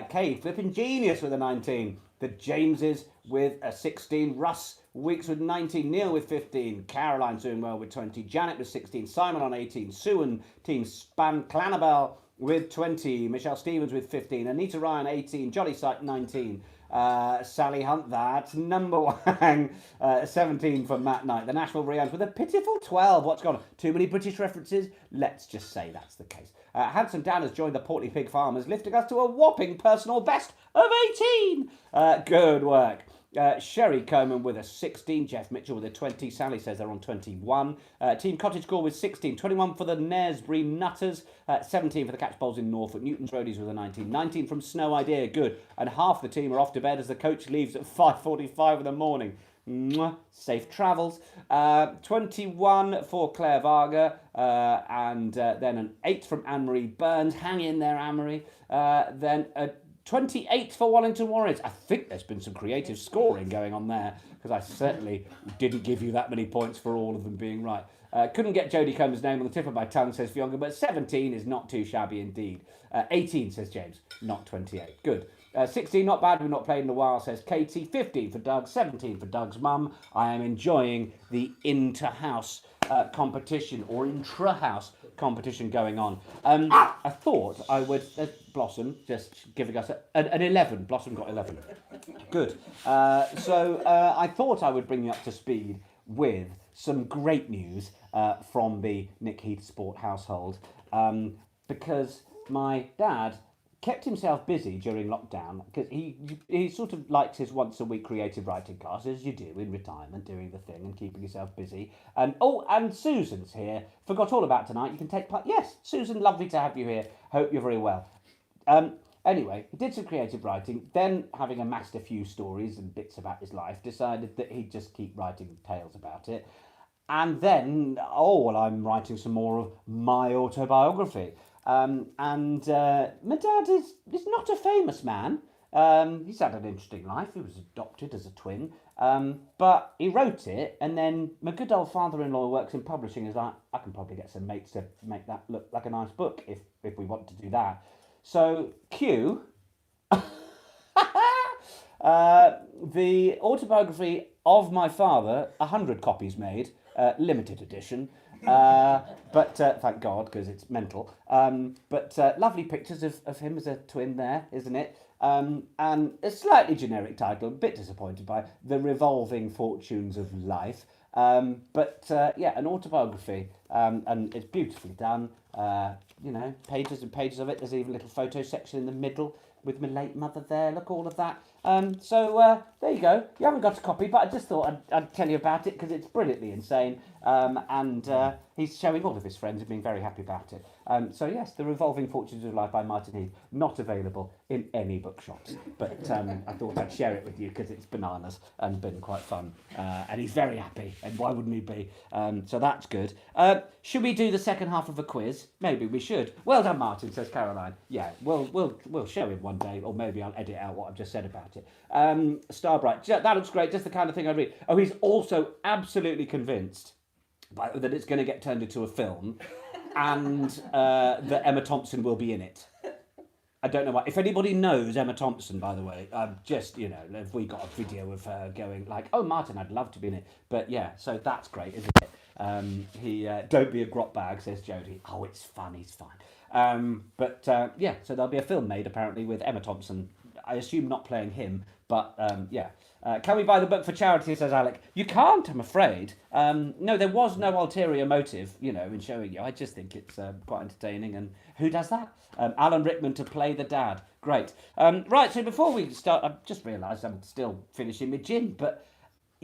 Kay, flipping genius with a 19. The Jameses with a 16. Russ Weeks with 19. Neil with 15. Caroline doing well with 20. Janet with 16. Simon on 18. Sue and Team Span Clanabel with 20. Michelle Stevens with 15. Anita Ryan 18. Jolly Sight 19. Sally Hunt, that's number one. 17 for Matt Knight. The Nashville Rians with a pitiful 12. What's gone on? Too many British references? Let's just say that's the case. Handsome Dan has joined the Portly Pig Farmers, lifting us to a whopping personal best of 18. Good work. Sherry Coleman with a 16, Jeff Mitchell with a 20, Sally says they're on 21, Team Cottagecore with 16, 21 for the Knaresbury Nutters, 17 for the Catch Bowls in Norfolk, Newton's Roadies with a 19, 19 from Snow Idea, good, and half the team are off to bed as the coach leaves at 5:45 in the morning. Mwah. Safe travels. 21 for Claire Varga, and then an 8 from Anne-Marie Burns. Hang in there, Anne-Marie. Then a 28 for Wellington Warriors. I think there's been some creative scoring going on there, because I certainly didn't give you that many points for all of them being right. Couldn't get Jodie Comer's name on the tip of my tongue, says Fionga, but 17 is not too shabby indeed. 18, says James, not 28. Good. 16, not bad, we've not played in a while, says Katie. 15 for Doug, 17 for Doug's mum. I am enjoying the inter-house competition, or intra-house competition going on. I thought I would... Blossom just giving us an 11. Blossom got 11. Good. So I thought I would bring you up to speed with some great news from the Nick Heath Sport household, because my dad kept himself busy during lockdown, because he sort of likes his once a week creative writing class, as you do in retirement, doing the thing and keeping yourself busy. And and Susan's here. Forgot all about tonight. You can take part. Yes, Susan, lovely to have you here. Hope you're very well. Anyway, he did some creative writing, then, having amassed a few stories and bits about his life, decided that he'd just keep writing tales about it. And then, I'm writing some more of my autobiography. My dad is not a famous man. He's had an interesting life. He was adopted as a twin. But he wrote it, and then my good old father-in-law who works in publishing is like, I can probably get some mates to make that look like a nice book if we want to do that. So, cue the autobiography of my father, 100 copies made, limited edition. But thank God, because it's mental. But lovely pictures of him as a twin there, isn't it? And a slightly generic title, a bit disappointed by The Revolving Fortunes of Life. But an autobiography, and it's beautifully done. Pages and pages of it. There's even a little photo section in the middle with my late mother there. Look, all of that. So there you go. You haven't got a copy, but I just thought I'd tell you about it because it's brilliantly insane. And he's showing all of his friends and being very happy about it. So yes, The Revolving Fortunes of Life by Martin Heath, not available in any bookshops. But I thought I'd share it with you because it's bananas and been quite fun. And he's very happy, and why wouldn't he be? So that's good. Should we do the second half of a quiz? Maybe we should. Well done, Martin, says Caroline. Yeah, we'll show him one day, or maybe I'll edit out what I've just said about it. Starbright, that looks great, just the kind of thing I'd read. Oh, he's also absolutely convinced that it's going to get turned into a film, and that Emma Thompson will be in it. I don't know why. If anybody knows Emma Thompson, by the way, just, if we got a video of her going like, oh, Martin, I'd love to be in it. But yeah, so that's great, isn't it? Don't be a grot bag, says Jodie. Oh, it's fun, he's fine. So there'll be a film made, apparently, with Emma Thompson. I assume not playing him, but can we buy the book for charity, says Alec. You can't, I'm afraid. No, there was no ulterior motive, in showing you. I just think it's quite entertaining, and who does that? Alan Rickman to play the dad. Great. Right, so before we start, I've just realised I'm still finishing my gin, but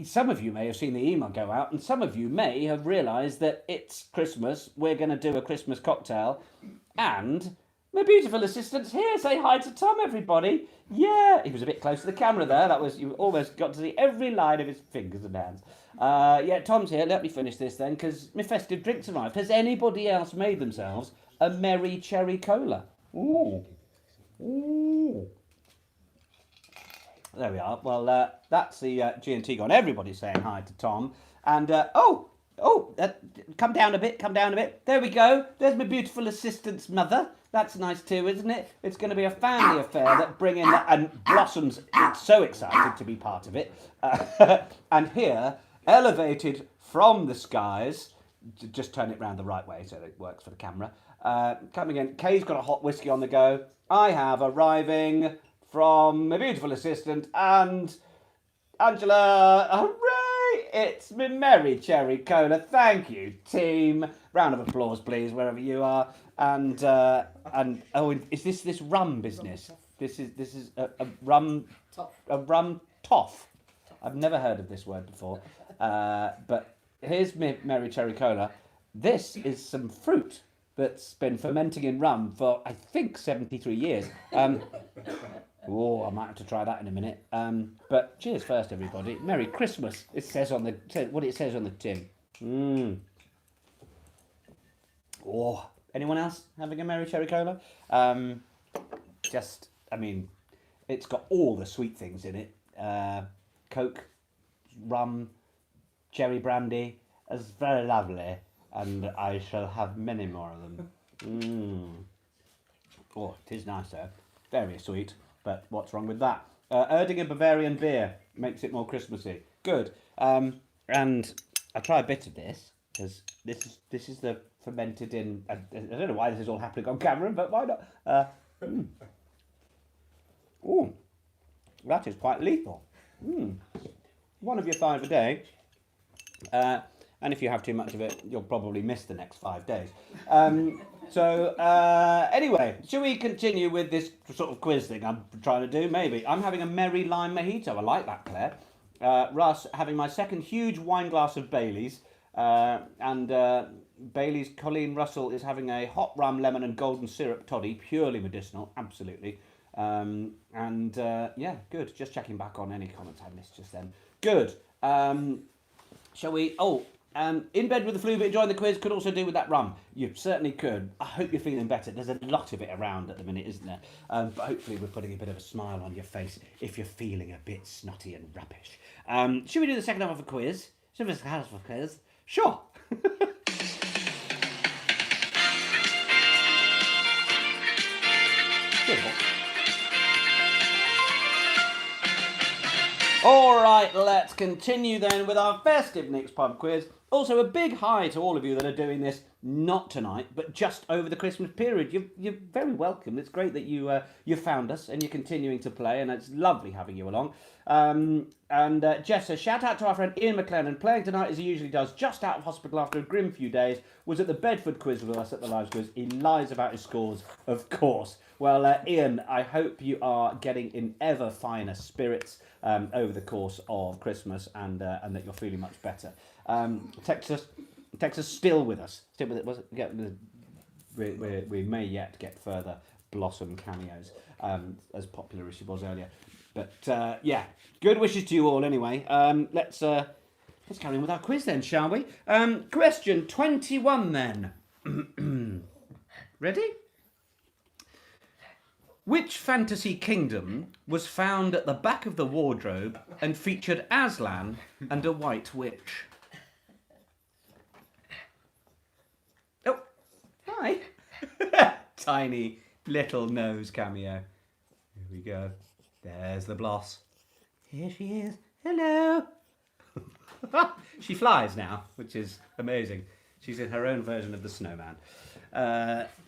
some of you may have seen the email go out, and some of you may have realised that it's Christmas, we're going to do a Christmas cocktail, and my beautiful assistant's here. Say hi to Tom, everybody. Yeah, he was a bit close to the camera there. You almost got to see every line of his fingers and hands. Tom's here. Let me finish this then, because my festive drinks arrived. Has anybody else made themselves a merry cherry cola? Ooh. There we are. Well, that's the G&T gone. Everybody's saying hi to Tom. And come down a bit, come down a bit. There we go. There's my beautiful assistant's mother. That's nice too, isn't it? It's going to be a family affair that bring in, and Blossom's so excited to be part of it. And here, elevated from the skies, just turn it round the right way so that it works for the camera. Coming in, Kay's got a hot whiskey on the go. I have arriving from my beautiful assistant and Angela. Hooray! It's me Merry Cherry Cola. Thank you, team. Round of applause, please, wherever you are. And oh, is this rum business? This is a rum toff. I've never heard of this word before. But here's me Merry Cherry Cola. This is some fruit that's been fermenting in rum for, I think, 73 years. Oh, I might have to try that in a minute. But cheers first, everybody. Merry Christmas. It says on what it says on the tin. Oh, anyone else having a Merry Cherry Cola? It's got all the sweet things in it. Coke, rum, cherry brandy. It's very lovely. And I shall have many more of them. Oh, it is nice though. Very sweet. But what's wrong with that? Erdinger Bavarian beer makes it more Christmassy. Good. And I try a bit of this because this is the fermented in. I don't know why this is all happening on camera, but why not? Oh, that is quite lethal. One of your 5 a day. And if you have too much of it, you'll probably miss the next 5 days. Anyway, shall we continue with this sort of quiz thing I'm trying to do? Maybe. I'm having a Merry Lime Mojito. I like that, Claire. Russ, having my second huge wine glass of Bailey's. Bailey's Colleen Russell is having a hot rum, lemon and golden syrup toddy. Purely medicinal, absolutely. Yeah, good. Just checking back on any comments I missed just then. Good. Shall we... in bed with the flu but enjoying the quiz, could also do with that rum. You certainly could. I hope you're feeling better. There's a lot of it around at the minute, isn't there? But hopefully we're putting a bit of a smile on your face if you're feeling a bit snotty and rubbish. Should we do the second half of the quiz? Should we do the second half of the quiz? Sure. All right, let's continue then with our festive Nick's Pub quiz. Also, a big hi to all of you that are doing this not tonight, but just over the Christmas period. You're very welcome. It's great that you found us and you're continuing to play, and it's lovely having you along. Jeff says, shout out to our friend Ian McLennan, playing tonight as he usually does, just out of hospital after a grim few days, was at the Bedford quiz with us at the Lives quiz. He lies about his scores, of course. Well, Ian, I hope you are getting in ever finer spirits over the course of Christmas, and that you're feeling much better. Texas still with us. We may yet get further Blossom cameos, as popular as she was earlier. But yeah, good wishes to you all anyway. Let's carry on with our quiz then, shall we? Question 21 then. Ready? Which fantasy kingdom was found at the back of the wardrobe and featured Aslan and a white witch? Oh, hi. Tiny little nose cameo. Here we go. There's the Bloss. Here she is. Hello. She flies now, which is amazing. She's in her own version of the snowman.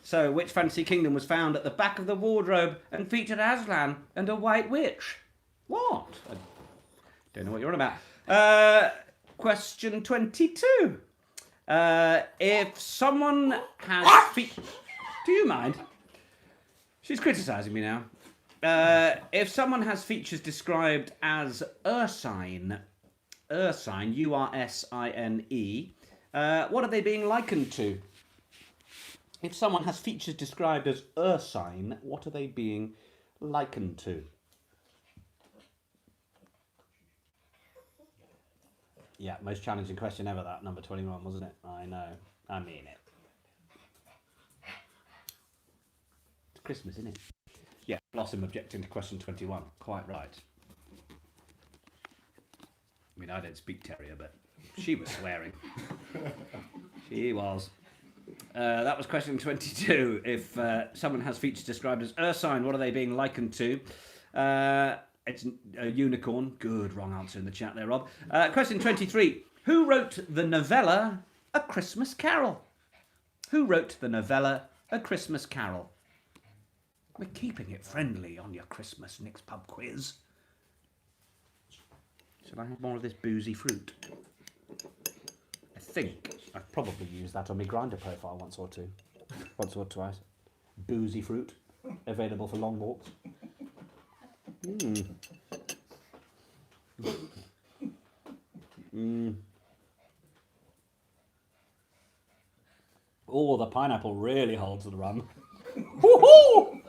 So, which fantasy kingdom was found at the back of the wardrobe and featured Aslan and a white witch? What? I don't know what you're on about. Question 22. If someone has... Do you mind? She's criticising me now. If someone has features described as Ursine, U-R-S-I-N-E, what are they being likened to? If someone has features described as Ursine, what are they being likened to? Yeah, most challenging question ever, that, number 21, wasn't it? I know. I mean it. It's Christmas, isn't it? Yeah, Blossom objecting to question 21. Quite right. I mean, I don't speak terrier, but She was swearing. She was. That was question 22. If someone has features described as ursine, what are they being likened to? It's a unicorn. Good, wrong answer in the chat there, Rob. Question 23. Who wrote the novella A Christmas Carol? Who wrote the novella A Christmas Carol? We're keeping it friendly on your Christmas Nick's Pub quiz. Should I have more of this boozy fruit? I think I've probably used that on my Grindr profile once or twice. Boozy fruit, available for long walks. Oh, the pineapple really holds the rum. Woohoo!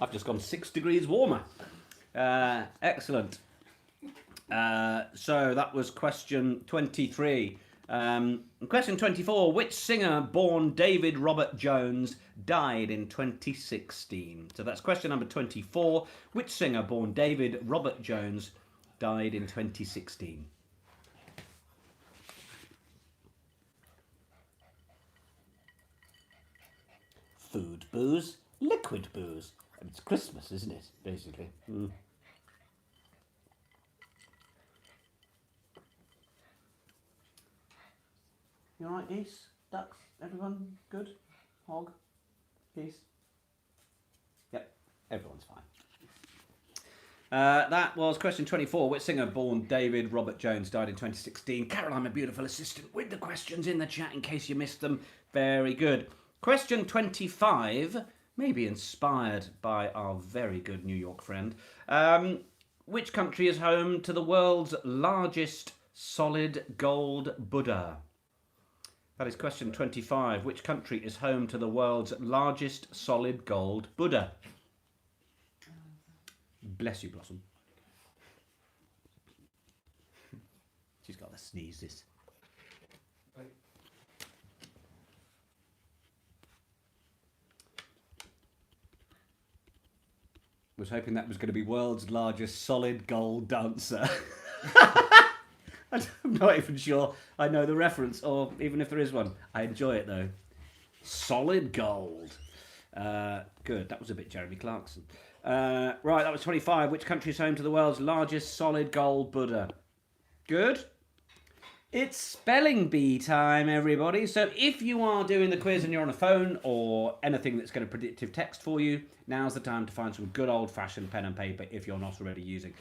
I've just gone 6 degrees warmer. Excellent. So that was question 23. Question 24. Which singer born David Robert Jones died in 2016? So that's question number 24. Which singer born David Robert Jones died in 2016? Food booze, liquid booze. It's Christmas, isn't it, basically? You alright, geese? Ducks? Everyone good? Hog? Geese? Yep, everyone's fine. That was question 24. Which singer born David Robert Jones died in 2016? Caroline, my beautiful assistant, with the questions in the chat in case you missed them. Very good. Question 25, maybe inspired by our very good New York friend. Which country is home to the world's largest solid gold Buddha? That is question 25. Which country is home to the world's largest solid gold Buddha? Bless you, Blossom. She's got the sneezes. Was hoping that was going to be world's largest solid gold dancer. I'm not even sure I know the reference, or even if there is one. I enjoy it though. Solid gold. Good. That was a bit Jeremy Clarkson. Right, that was 25. Which country is home to the world's largest solid gold Buddha? Good. It's spelling bee time, everybody. So if you are doing the quiz and you're on a phone or anything that's going to predictive text for you, now's the time to find some good old-fashioned pen and paper if you're not already using.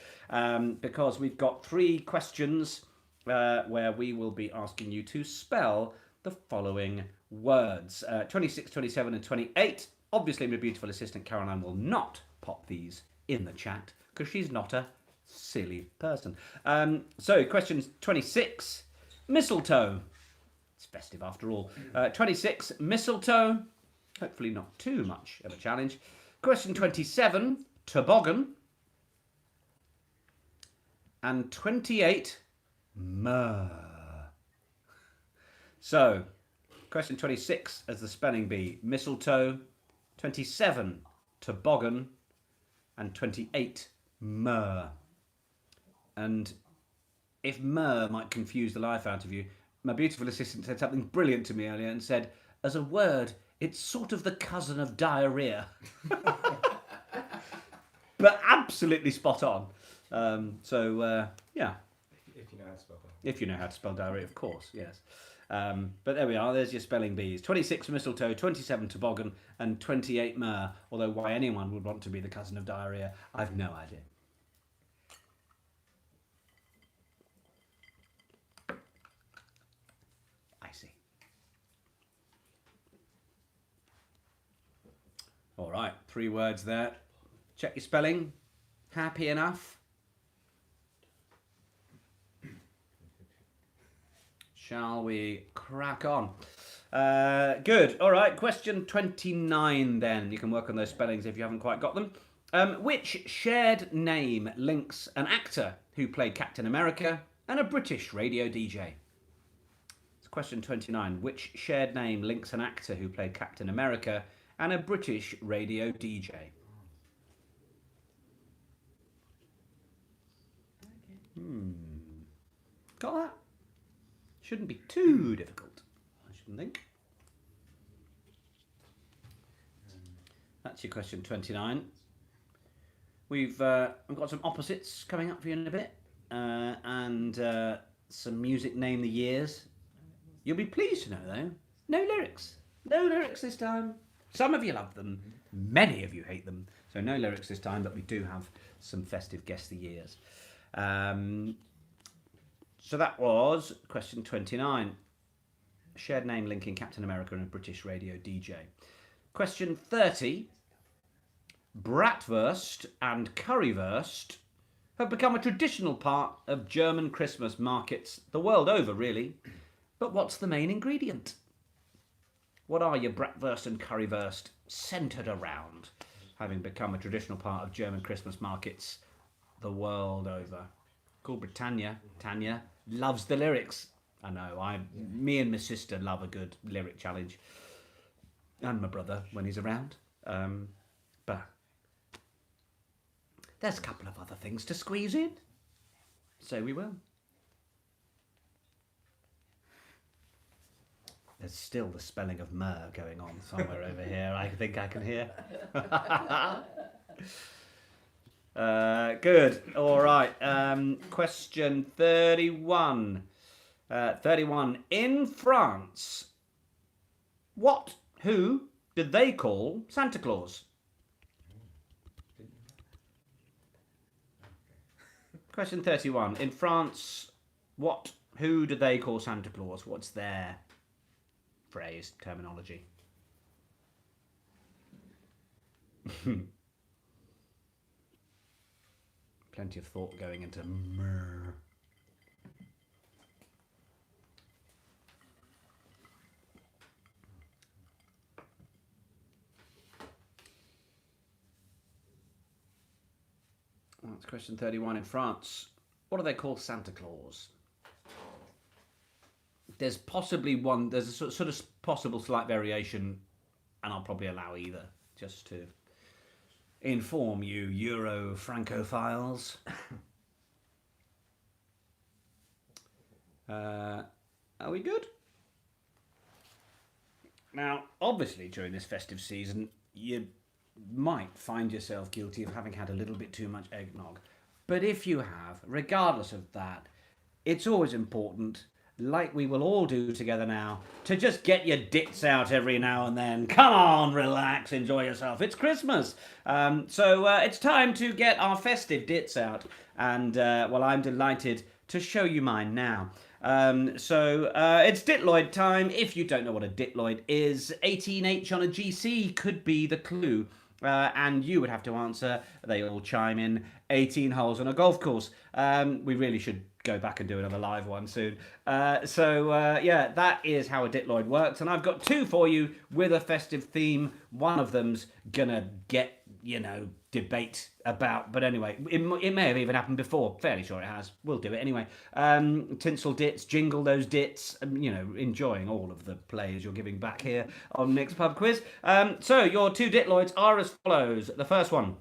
Because we've got 3 questions where we will be asking you to spell the following words. 26, 27 and 28. Obviously, my beautiful assistant Caroline will not pop these in the chat because she's not a silly person. So question 26. Mistletoe. It's festive after all. 26, mistletoe. Hopefully not too much of a challenge. Question 27, toboggan. And 28, myrrh. So, question 26 as the spelling bee, mistletoe. 27, toboggan. And 28, myrrh. And if myrrh might confuse the life out of you, my beautiful assistant said something brilliant to me earlier and said, as a word, it's sort of the cousin of diarrhea. But absolutely spot on. Yeah. If you know how to spell that. If you know how to spell diarrhea, of course, yes. But there we are, there's your spelling bees. 26 mistletoe, 27 toboggan, and 28 myrrh. Although why anyone would want to be the cousin of diarrhea, I've no idea. I see. All right, 3 words there. Check your spelling. Happy enough? Shall we crack on? Good. All right, question 29 then. You can work on those spellings if you haven't quite got them. Which shared name links an actor who played Captain America and a British radio DJ? It's question 29. Which shared name links an actor who played Captain America and a British radio DJ? Got that? Shouldn't be too difficult, I shouldn't think. That's your question 29. We've got some opposites coming up for you in a bit, and some music name the years. You'll be pleased to know, though, no lyrics. No lyrics this time. Some of you love them, many of you hate them. So no lyrics this time, but we do have some festive guess the years. So that was question 29. Shared name linking Captain America and a British radio DJ. Question 30. Bratwurst and currywurst have become a traditional part of German Christmas markets the world over, really. But what's the main ingredient? What are your bratwurst and currywurst centred around, having become a traditional part of German Christmas markets the world over? Cool Britannia, Tanya, loves the lyrics. I know, me and my sister love a good lyric challenge. And my brother when he's around. But there's a couple of other things to squeeze in. So we will. There's still the spelling of myrrh going on somewhere over here. I think I can hear. Good. All right. Question 31. 31. In France, who did they call Santa Claus? Question 31. In France, who did they call Santa Claus? What's their phrase, terminology? Plenty of thought going into myrrh. That's question 31. In France, what do they call Santa Claus? There's possibly there's a sort of possible slight variation, and I'll probably allow either, just to inform you Euro-Francophiles. Are we good? Now, obviously, during this festive season, you might find yourself guilty of having had a little bit too much eggnog. But if you have, regardless of that, it's always important, like we will all do together now, to just get your dits out every now and then. Come on, relax, enjoy yourself. It's Christmas. So it's time to get our festive dits out. And, well, I'm delighted to show you mine now. So it's Ditloid time. If you don't know what a Ditloid is, 18H on a GC could be the clue. And you would have to answer, they all chime in, 18 holes on a golf course. We really should go back and do another live one soon. Yeah, that is how a Ditloid works. And I've got two for you with a festive theme. One of them's gonna get, debate about. But anyway, it may have even happened before. Fairly sure it has. We'll do it anyway. Tinsel dits, jingle those dits. Enjoying all of the players you're giving back here on Nick's Pub Quiz. So your two Ditloids are as follows. The first one,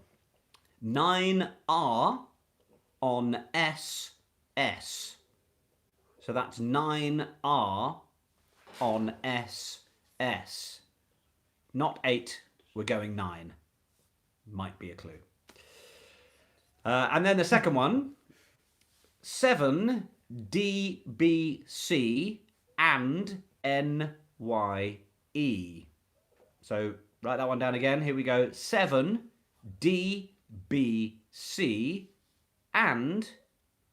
9R on SS. So that's 9R on SS. Not 8, we're going 9. Might be a clue. And then the second one, 7 DBC and NYE. So write that one down again. Here we go. 7 DBC and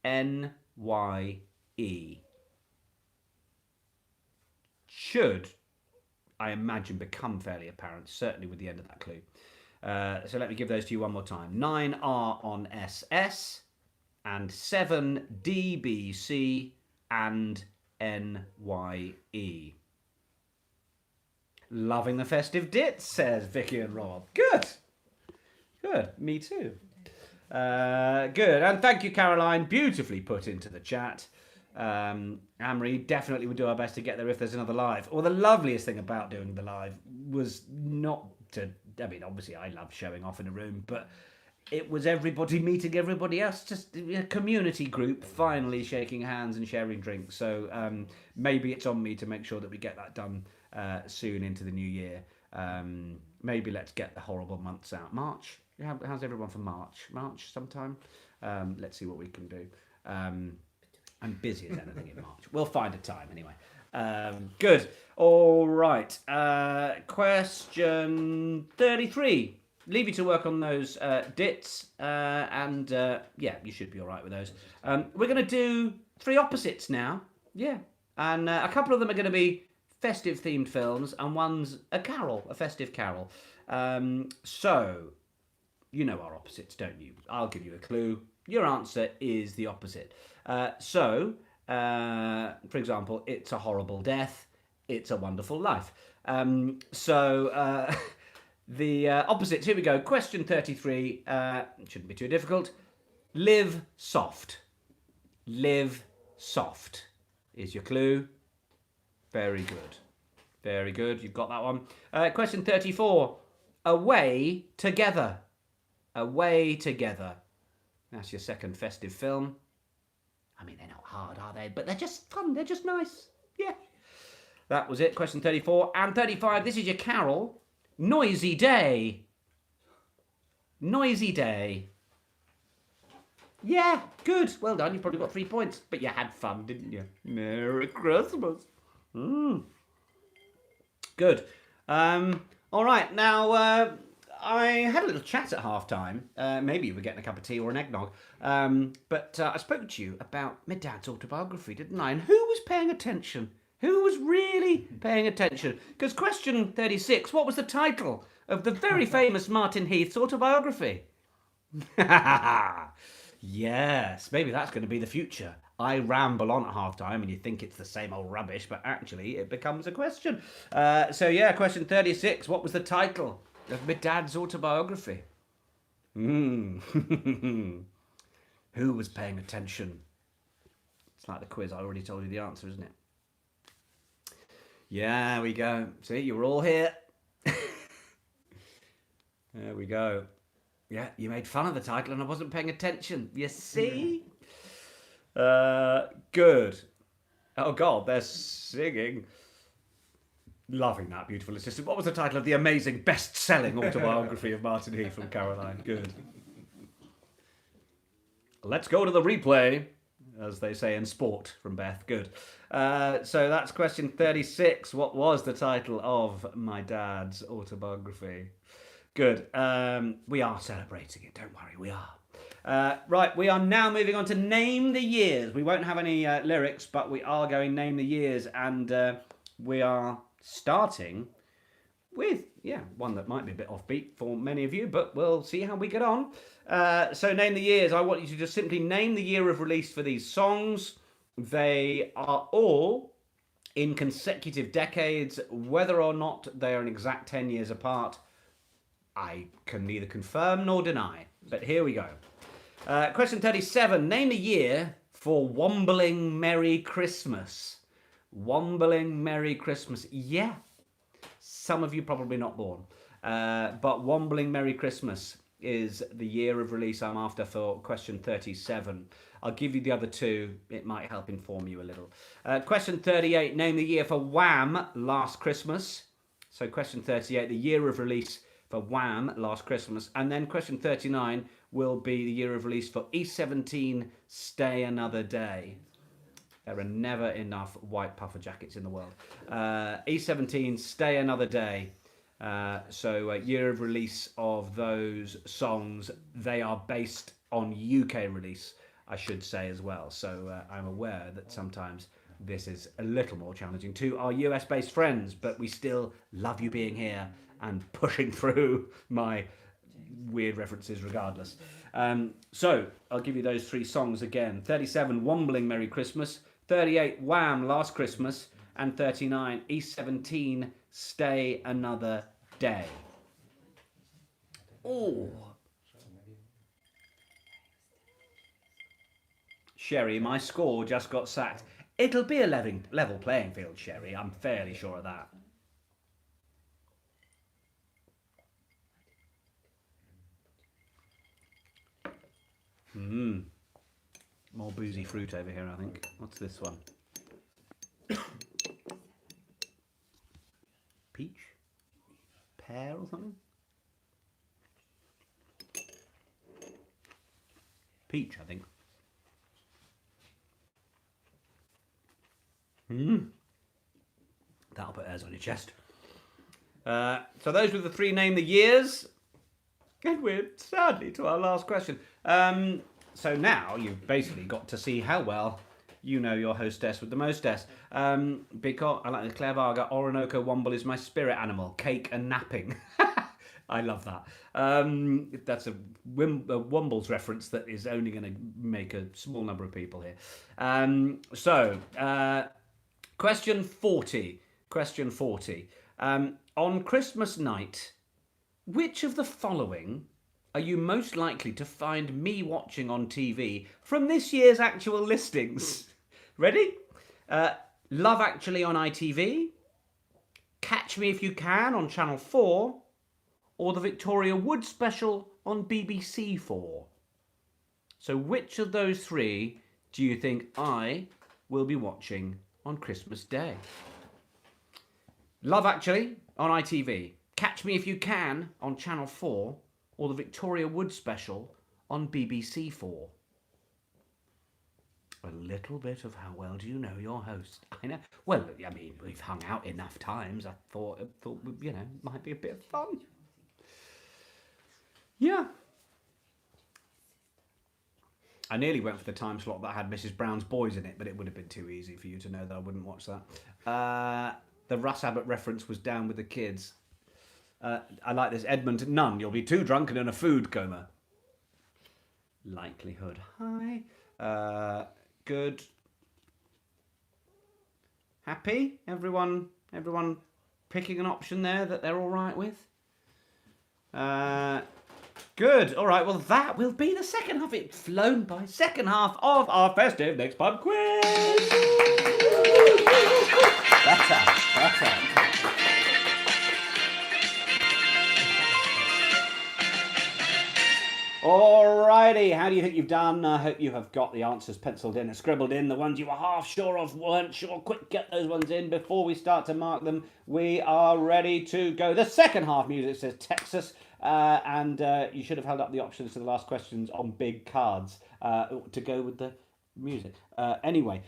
NYE. Should, I imagine, become fairly apparent, certainly with the end of that clue. So let me give those to you one more time. 9R on SS and 7 DBC and NYE. Loving the festive dits, says Vicky and Rob. Good. Me too. Good. And thank you, Caroline. Beautifully put into the chat. Amory, definitely would do our best to get there if there's another live. Well, the loveliest thing about doing the live was not to... I mean, obviously I love showing off in a room, but it was everybody meeting everybody else, just a community group finally shaking hands and sharing drinks. So maybe it's on me to make sure that we get that done soon into the new year. Maybe let's get the horrible months out. March. How's everyone for March? March sometime. Let's see what we can do. I'm busy as anything in March. We'll find a time anyway. Good. All right. Question 33. Leave you to work on those dits, and yeah, you should be all right with those. We're going to do 3 opposites now. Yeah. And a couple of them are going to be festive themed films, and one's a carol, a festive carol. So, you know our opposites, don't you? I'll give you a clue. Your answer is the opposite. For example, It's a Horrible Death, It's a Wonderful Life. The opposites, here we go. Question 33, shouldn't be too difficult. Live soft. Live soft is your clue. Very good. Very good, you've got that one. Question 34, Away Together. Away Together. That's your second festive film. I mean, they're not hard, are they? But they're just fun, they're just nice. Yeah. That was it, question 34. And 35, this is your carol. Noisy Day. Noisy Day. Yeah, good. Well done. You probably got 3 points. But you had fun, didn't you? Merry Christmas. Good. All right. Now, I had a little chat at half-time. Maybe you were getting a cup of tea or an eggnog. But I spoke to you about my dad's autobiography, didn't I? And who was paying attention? Who was really paying attention? Because question 36, what was the title of the very famous Martin Heath's autobiography? Yes, maybe that's going to be the future. I ramble on at half-time and you think it's the same old rubbish, but actually it becomes a question. So yeah, question 36, what was the title of my dad's autobiography? Who was paying attention? It's like the quiz, I already told you the answer, isn't it? Yeah, there we go. See, you were all here. There we go. Yeah, you made fun of the title and I wasn't paying attention. You see? Good. Oh, God, they're singing. Loving that, beautiful assistant. What was the title of the amazing best-selling autobiography of Martin Heath from Caroline? Good. Let's go to the replay, as they say in sport, from Beth. Good. So that's question 36. What was the title of my dad's autobiography? Good. We are celebrating it. Don't worry, we are. Right, we are now moving on to Name the Years. We won't have any lyrics, but we are going Name the Years, and we are starting with, one that might be a bit offbeat for many of you, but we'll see how we get on. So Name the Years. I want you to just simply name the year of release for these songs. They are all in consecutive decades. Whether or not they are an exact 10 years apart, I can neither confirm nor deny. But here we go. Question 37. Name the year for Wombling Merry Christmas. Wombling Merry Christmas. Yeah. Some of you probably not born. But Wombling Merry Christmas is the year of release I'm after for question 37. I'll give you the other two. It might help inform you a little. Question 38. Name the year for Wham! Last Christmas. So question 38, the year of release for Wham! Last Christmas. And then question 39 will be the year of release for E17, Stay Another Day. There are never enough white puffer jackets in the world. E17, Stay Another Day. So year of release of those songs, they are based on UK release, I should say as well. So I'm aware that sometimes this is a little more challenging to our US-based friends, but we still love you being here and pushing through my weird references regardless. So I'll give you those 3 songs again. 37, Wombling Merry Christmas. 38, Wham! Last Christmas. And 39, E17, Stay Another Day. Oh. Sherry, my score just got sacked. It'll be a level playing field, Sherry. I'm fairly sure of that. More boozy fruit over here, I think. What's this one? Peach? Pear or something? Peach, I think. That'll put hairs on your chest. So those were the three name the years. And we're sadly to our last question. So now you've basically got to see how well you know your hostess with the mostess. Because I like the Claire Varga, Orinoco Womble is my spirit animal, cake and napping. I love that. That's a Womble's reference that is only going to make a small number of people here. Question 40. Question 40. On Christmas night, which of the following are you most likely to find me watching on TV from this year's actual listings? Ready? Love Actually on ITV, Catch Me If You Can on Channel 4, or the Victoria Wood special on BBC 4. So which of those three do you think I will be watching on Christmas Day? Love Actually on ITV, Catch Me If You Can on Channel 4, or the Victoria Wood special on BBC 4. A little bit of how well do you know your host? I know. Well, I mean, we've hung out enough times. I thought you know, might be a bit of fun. Yeah. I nearly went for the time slot that had Mrs. Brown's Boys in it, but it would have been too easy for you to know that I wouldn't watch that. The Russ Abbott reference was down with the kids. I like this. Edmund, none. You'll be too drunk and in a food coma. Likelihood high. Good. Happy? Everyone picking an option there that they're all right with? Good. All right. Well, that will be the second half. It's flown by. Second half of our festive Next Pub Quiz. Better. Alrighty, how do you think you've done? I hope you have got the answers penciled in and scribbled in. The ones you were half sure of, weren't sure. Quick, get those ones in before we start to mark them. We are ready to go. The second half music says Texas, and you should have held up the options to the last questions on big cards to go with the music. Anyway,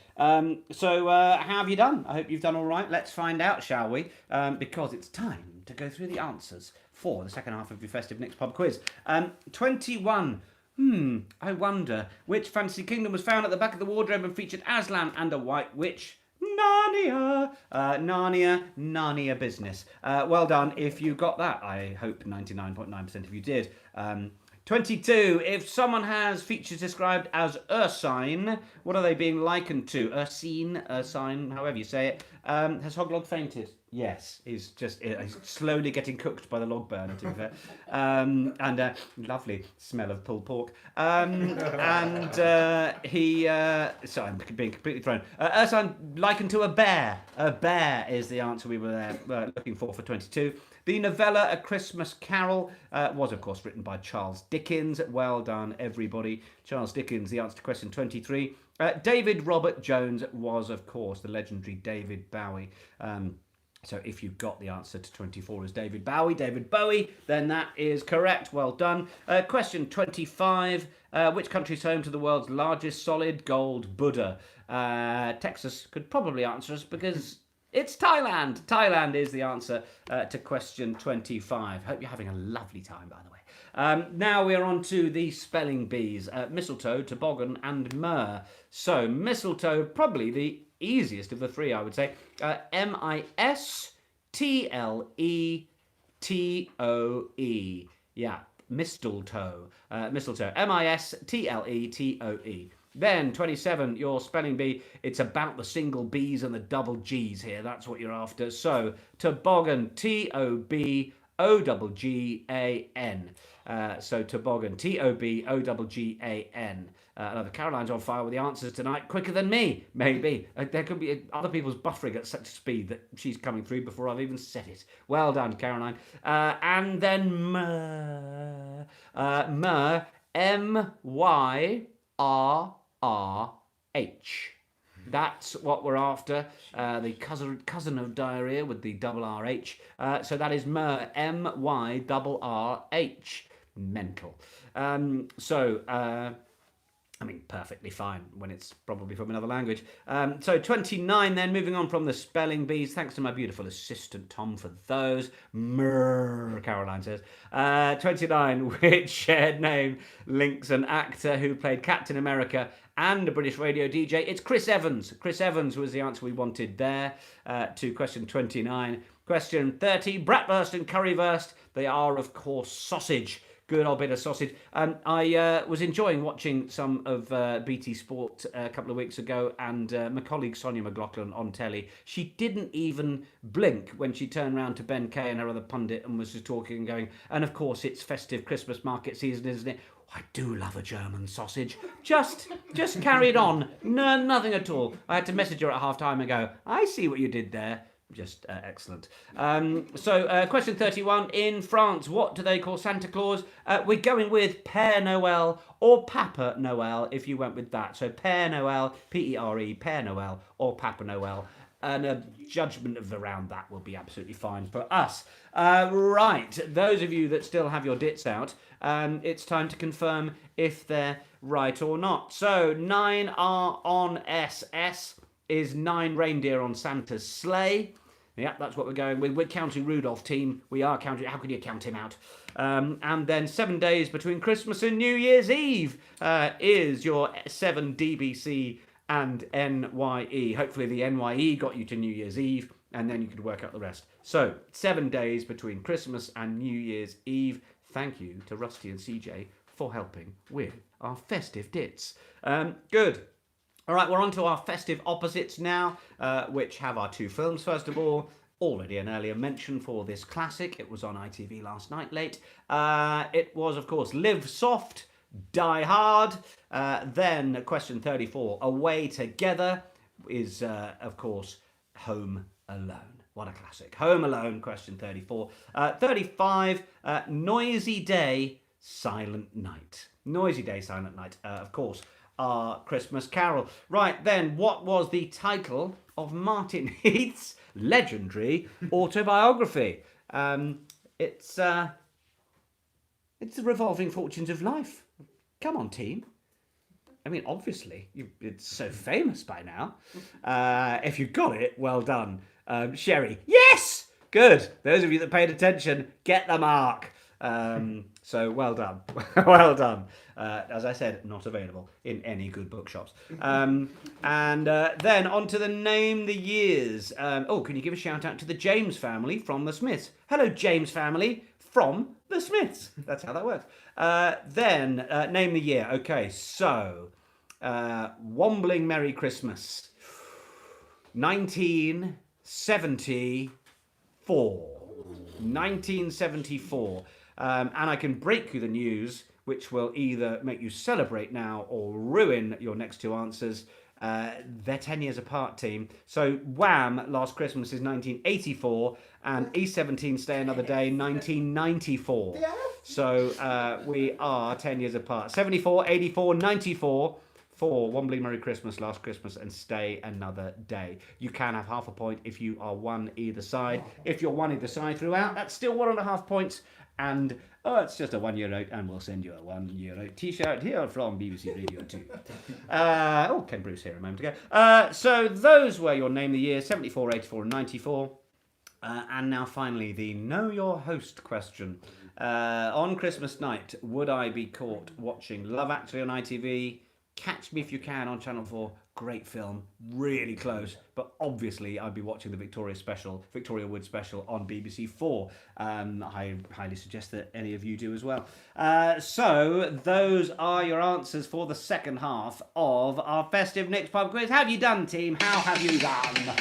so how have you done? I hope you've done all right. Let's find out, shall we? Because it's time to go through the answers for the second half of your festive Nick's Pub Quiz. 21. I wonder which fantasy kingdom was found at the back of the wardrobe and featured Aslan and a white witch? Narnia. Narnia business. Well done if you got that. I hope 99.9% of you did. 22. If someone has features described as ursine, what are they being likened to? Ursine, however you say it. Has Hoglog fainted? Yes, he's slowly getting cooked by the log burner, to be fair. And lovely smell of pulled pork. Sorry, I'm being completely thrown. Ursine likened to a bear. A bear is the answer we were looking for 22. The novella A Christmas Carol was, of course, written by Charles Dickens. Well done, everybody. Charles Dickens, the answer to question 23. David Robert Jones was, of course, the legendary David Bowie. So if you've got the answer to 24 as David Bowie, then that is correct. Well done. Question 25. Which country is home to the world's largest solid gold Buddha? Texas could probably answer us because it's Thailand. Thailand is the answer to question 25. Hope you're having a lovely time, by the way. Now we're on to the spelling bees. Mistletoe, toboggan and myrrh. So mistletoe, probably the easiest of the three, I would say. Mistletoe. Yeah, mistletoe. Mistletoe. Mistletoe. Then 27, your spelling bee. It's about the single B's and the double G's here. That's what you're after. So toboggan. Toboggan. So toboggan. Toboggan. Another Caroline's on fire with the answers tonight, quicker than me, maybe. There could be other people's buffering at such speed that she's coming through before I've even said it. Well done, Caroline. And then myrrh. Myrrh, MYRRH. That's what we're after. The cousin of diarrhea with the double RH. So that is MYRRH. Mental. I mean, perfectly fine when it's probably from another language. So 29 then, moving on from the spelling bees. Thanks to my beautiful assistant, Tom, for those. Caroline says. 29, which shared name links an actor who played Captain America and a British radio DJ? It's Chris Evans. Chris Evans was the answer we wanted there to question 29. Question 30, bratwurst and currywurst. They are, of course, sausage. Good old bit of sausage. I was enjoying watching some of BT Sport a couple of weeks ago, and my colleague Sonia McLaughlin on telly, she didn't even blink when she turned round to Ben Kay and her other pundit and was just talking and going, and of course it's festive Christmas market season, isn't it? I do love a German sausage. Just carried on. No, nothing at all. I had to message her at half-time and go, I see what you did there. Just excellent. Question 31. In France, what do they call Santa Claus? We're going with Père Noël or Papa Noël if you went with that. So Père Noël, P-E-R-E, Père Noël or Papa Noël. And a judgment of around that will be absolutely fine for us. Right, those of you that still have your dits out, it's time to confirm if they're right or not. So 9 are on SS. Is 9 reindeer on Santa's sleigh. Yeah, that's what we're going with. We're counting Rudolph, team. We are counting. How can you count him out? And then 7 days between Christmas and New Year's Eve is your 7 DBC and NYE. Hopefully the NYE got you to New Year's Eve, and then you could work out the rest. So 7 days between Christmas and New Year's Eve. Thank you to Rusty and CJ for helping with our festive dits. Good. All right, we're on to our festive opposites now, which have our 2 films. First of all, already an earlier mention for this classic. It was on ITV last night late. It was, of course, Live Soft, Die Hard. Then question 34, Away Together, is, of course, Home Alone. What a classic. Home Alone, question 34. 35, Noisy Day, Silent Night. Noisy Day, Silent Night, of course. Our Christmas Carol. Right then, what was the title of Martin Heath's legendary autobiography? It's The Revolving Fortunes of Life. Come on, team. I mean, obviously, it's so famous by now. If you got it, well done. Sherry, yes! Good. Those of you that paid attention, get the mark. So well done. Well done. As I said, not available in any good bookshops. And then on to the Name the Years. Can you give a shout out to the James family from the Smiths? Hello, James family from the Smiths. That's how that works. Then Name the Year. Okay, so Wombling Merry Christmas. 1974. 1974. And I can break you the news, which will either make you celebrate now or ruin your next 2 answers. They're 10 years apart, team. So Wham! Last Christmas is 1984, and E17 Stay Another Day, 1994. Yeah. So we are 10 years apart. 74, 84, 94 for Wombling Merry Christmas, Last Christmas, and Stay Another Day. You can have half a point if you are one either side. If you're one either side throughout, that's still 1.5 points. And it's just a €1 note, and we'll send you a €1 t-shirt here from BBC Radio 2. Ken Bruce here a moment ago. So those were your Name the Year, 74, 84, and 94. And now finally, the Know Your Host question. On Christmas night, would I be caught watching Love Actually on ITV? Catch Me If You Can on Channel 4. Great film, really close, but obviously I'd be watching the Victoria Wood special on BBC 4. I highly suggest that any of you do as well. So those are your answers for the second half of our festive Nick's Pub Quiz. How have you done, team? How have you done?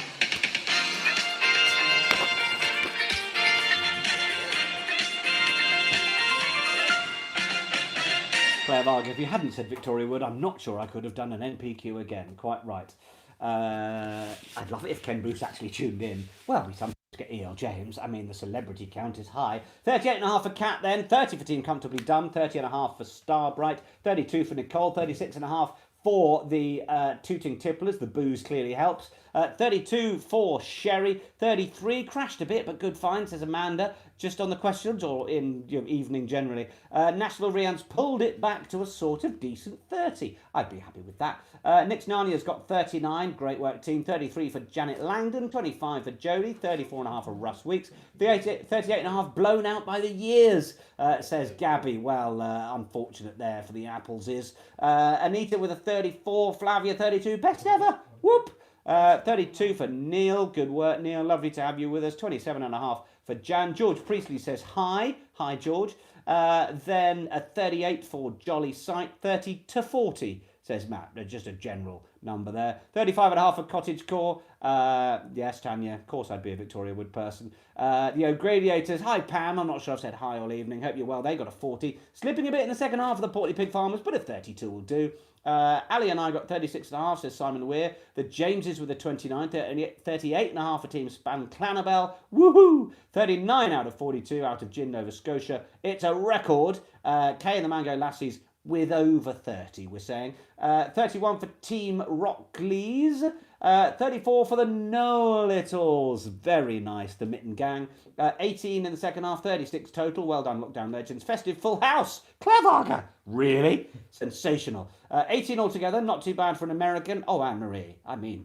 Claire Varga, if you hadn't said Victoria Wood, I'm not sure I could have done an NPQ again. Quite right. I'd love it if Ken Bruce actually tuned in. Well, we sometimes to get E.L. James. I mean, the celebrity count is high. 38.5 for Kat then, 30 for Team Comfortably Dumb, 30.5 for Starbright, 32 for Nicole, 36.5 for the Tooting Tipplers. The booze clearly helps. 32 for Sherry. 33 crashed a bit, but good find, says Amanda. Just on the questions or in evening generally. National Rian's pulled it back to a sort of decent 30. I'd be happy with that. Nick's Narnia's got 39. Great work, team. 33 for Janet Langdon. 25 for Jodie. 34.5 for Russ Weeks. 38.5 blown out by the years, says Gabby. Well, unfortunate there for the Apples is. Anita with a 34. Flavia 32. Best ever. Whoop. 32 for Neil. Good work, Neil. Lovely to have you with us. 27.5 for Jan. George Priestley says hi. Hi, George. Then a 38 for Jolly Sight. 30 to 40, says Matt. Just a general number there. 35.5 for Cottage Core. Yes, Tanya. Of course I'd be a Victoria Wood person. The O'Gradiators. Hi, Pam. I'm not sure I've said hi all evening. Hope you're well. They got a 40. Slipping a bit in the second half of the Portly Pig Farmers, but a 32 will do. Ali and I got 36.5, says Simon Weir. The Jameses with a 29, 38.5 for Team Span Clanabel. Woohoo! 39 out of 42 out of Gin Nova Scotia. It's a record. Kay and the Mango Lassies with over 30, we're saying. 31 for Team Rockleys. 34 for the Know-a-Littles. Very nice, the Mitten Gang. 18 in the second half, 36 total. Well done, Lockdown Legends. Festive full house. Clevarga. Really? Sensational. 18 altogether, not too bad for an American. Oh, Anne-Marie. I mean,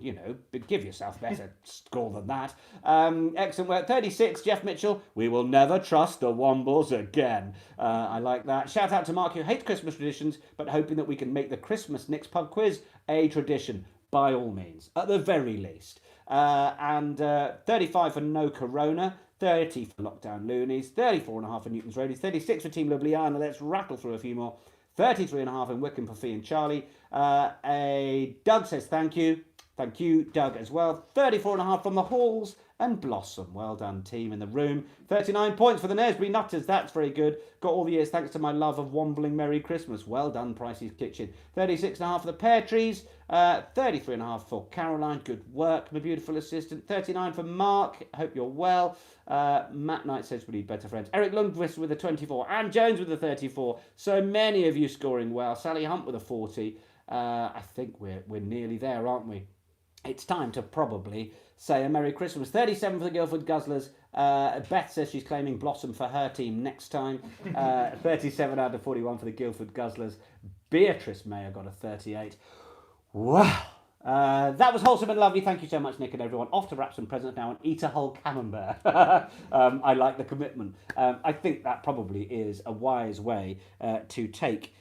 give yourself better score than that. Excellent work. 36, Jeff Mitchell. We will never trust the Wombles again. I like that. Shout out to Mark, who hates Christmas traditions, but hoping that we can make the Christmas Nick's Pub Quiz a tradition. By all means, at the very least. And 35 for No Corona, 30 for Lockdown Loonies, 34.5 for Newton's Roadies, 36 for Team Ljubljana. Let's rattle through a few more. 33.5 in Wickham for Fee and Charlie. Doug says thank you. Thank you, Doug, as well. 34.5 from the Halls and Blossom. Well done, team in the room. 39 points for the Nesby Nutters. That's very good. Got all the years thanks to my love of wombling Merry Christmas. Well done, Pricey's Kitchen. 36.5 for the Pear Trees. 33.5 for Caroline. Good work, my beautiful assistant. 39 for Mark. Hope you're well. Matt Knight says we need better friends. Eric Lundqvist with a 24. Anne Jones with a 34. So many of you scoring well. Sally Hunt with a 40. I think we're nearly there, aren't we? It's time to probably say a Merry Christmas. 37 for the Guildford Guzzlers. Beth says she's claiming Blossom for her team next time. 37 out of 41 for the Guildford Guzzlers. Beatrice Mayer got a 38. Wow. That was wholesome and lovely. Thank you so much, Nick and everyone. Off to wrap some presents now and eat a whole camembert. I like the commitment. I think that probably is a wise way to take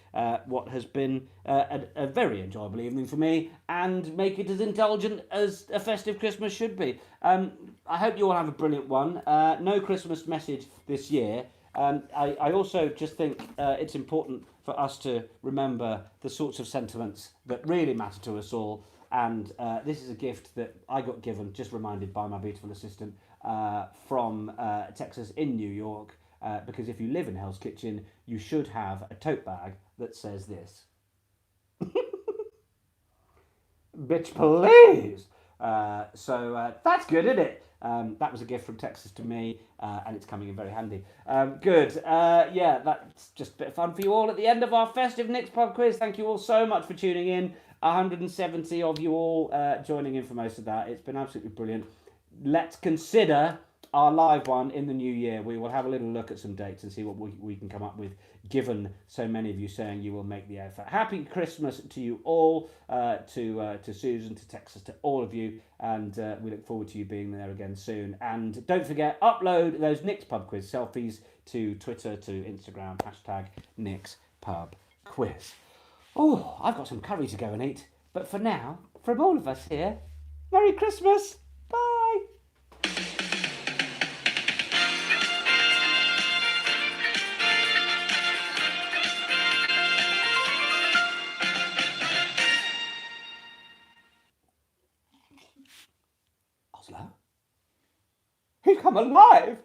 what has been a very enjoyable evening for me and make it as indulgent as a festive Christmas should be. I hope you all have a brilliant one. No Christmas message this year. I also just think it's important for us to remember the sorts of sentiments that really matter to us all. And this is a gift that I got given, just reminded by my beautiful assistant, from Texas in New York. Because if you live in Hell's Kitchen, you should have a tote bag that says this. Bitch, please! So that's good, isn't it? That was a gift from Texas to me, and it's coming in very handy. Good. Yeah, that's just a bit of fun for you all at the end of our festive Nick's Pub Quiz. Thank you all so much for tuning in. 170 of you all joining in for most of that. It's been absolutely brilliant. Let's consider our live one in the new year. We will have a little look at some dates and see what we can come up with, given so many of you saying you will make the effort. Happy Christmas to you all, to Susan, to Texas, to all of you, and we look forward to you being there again soon. And don't forget, upload those Nick's Pub Quiz selfies to Twitter, to Instagram, hashtag Nick's Pub Quiz. Oh, I've got some curry to go and eat. But for now, from all of us here, Merry Christmas! Bye! Oslo? He's come alive!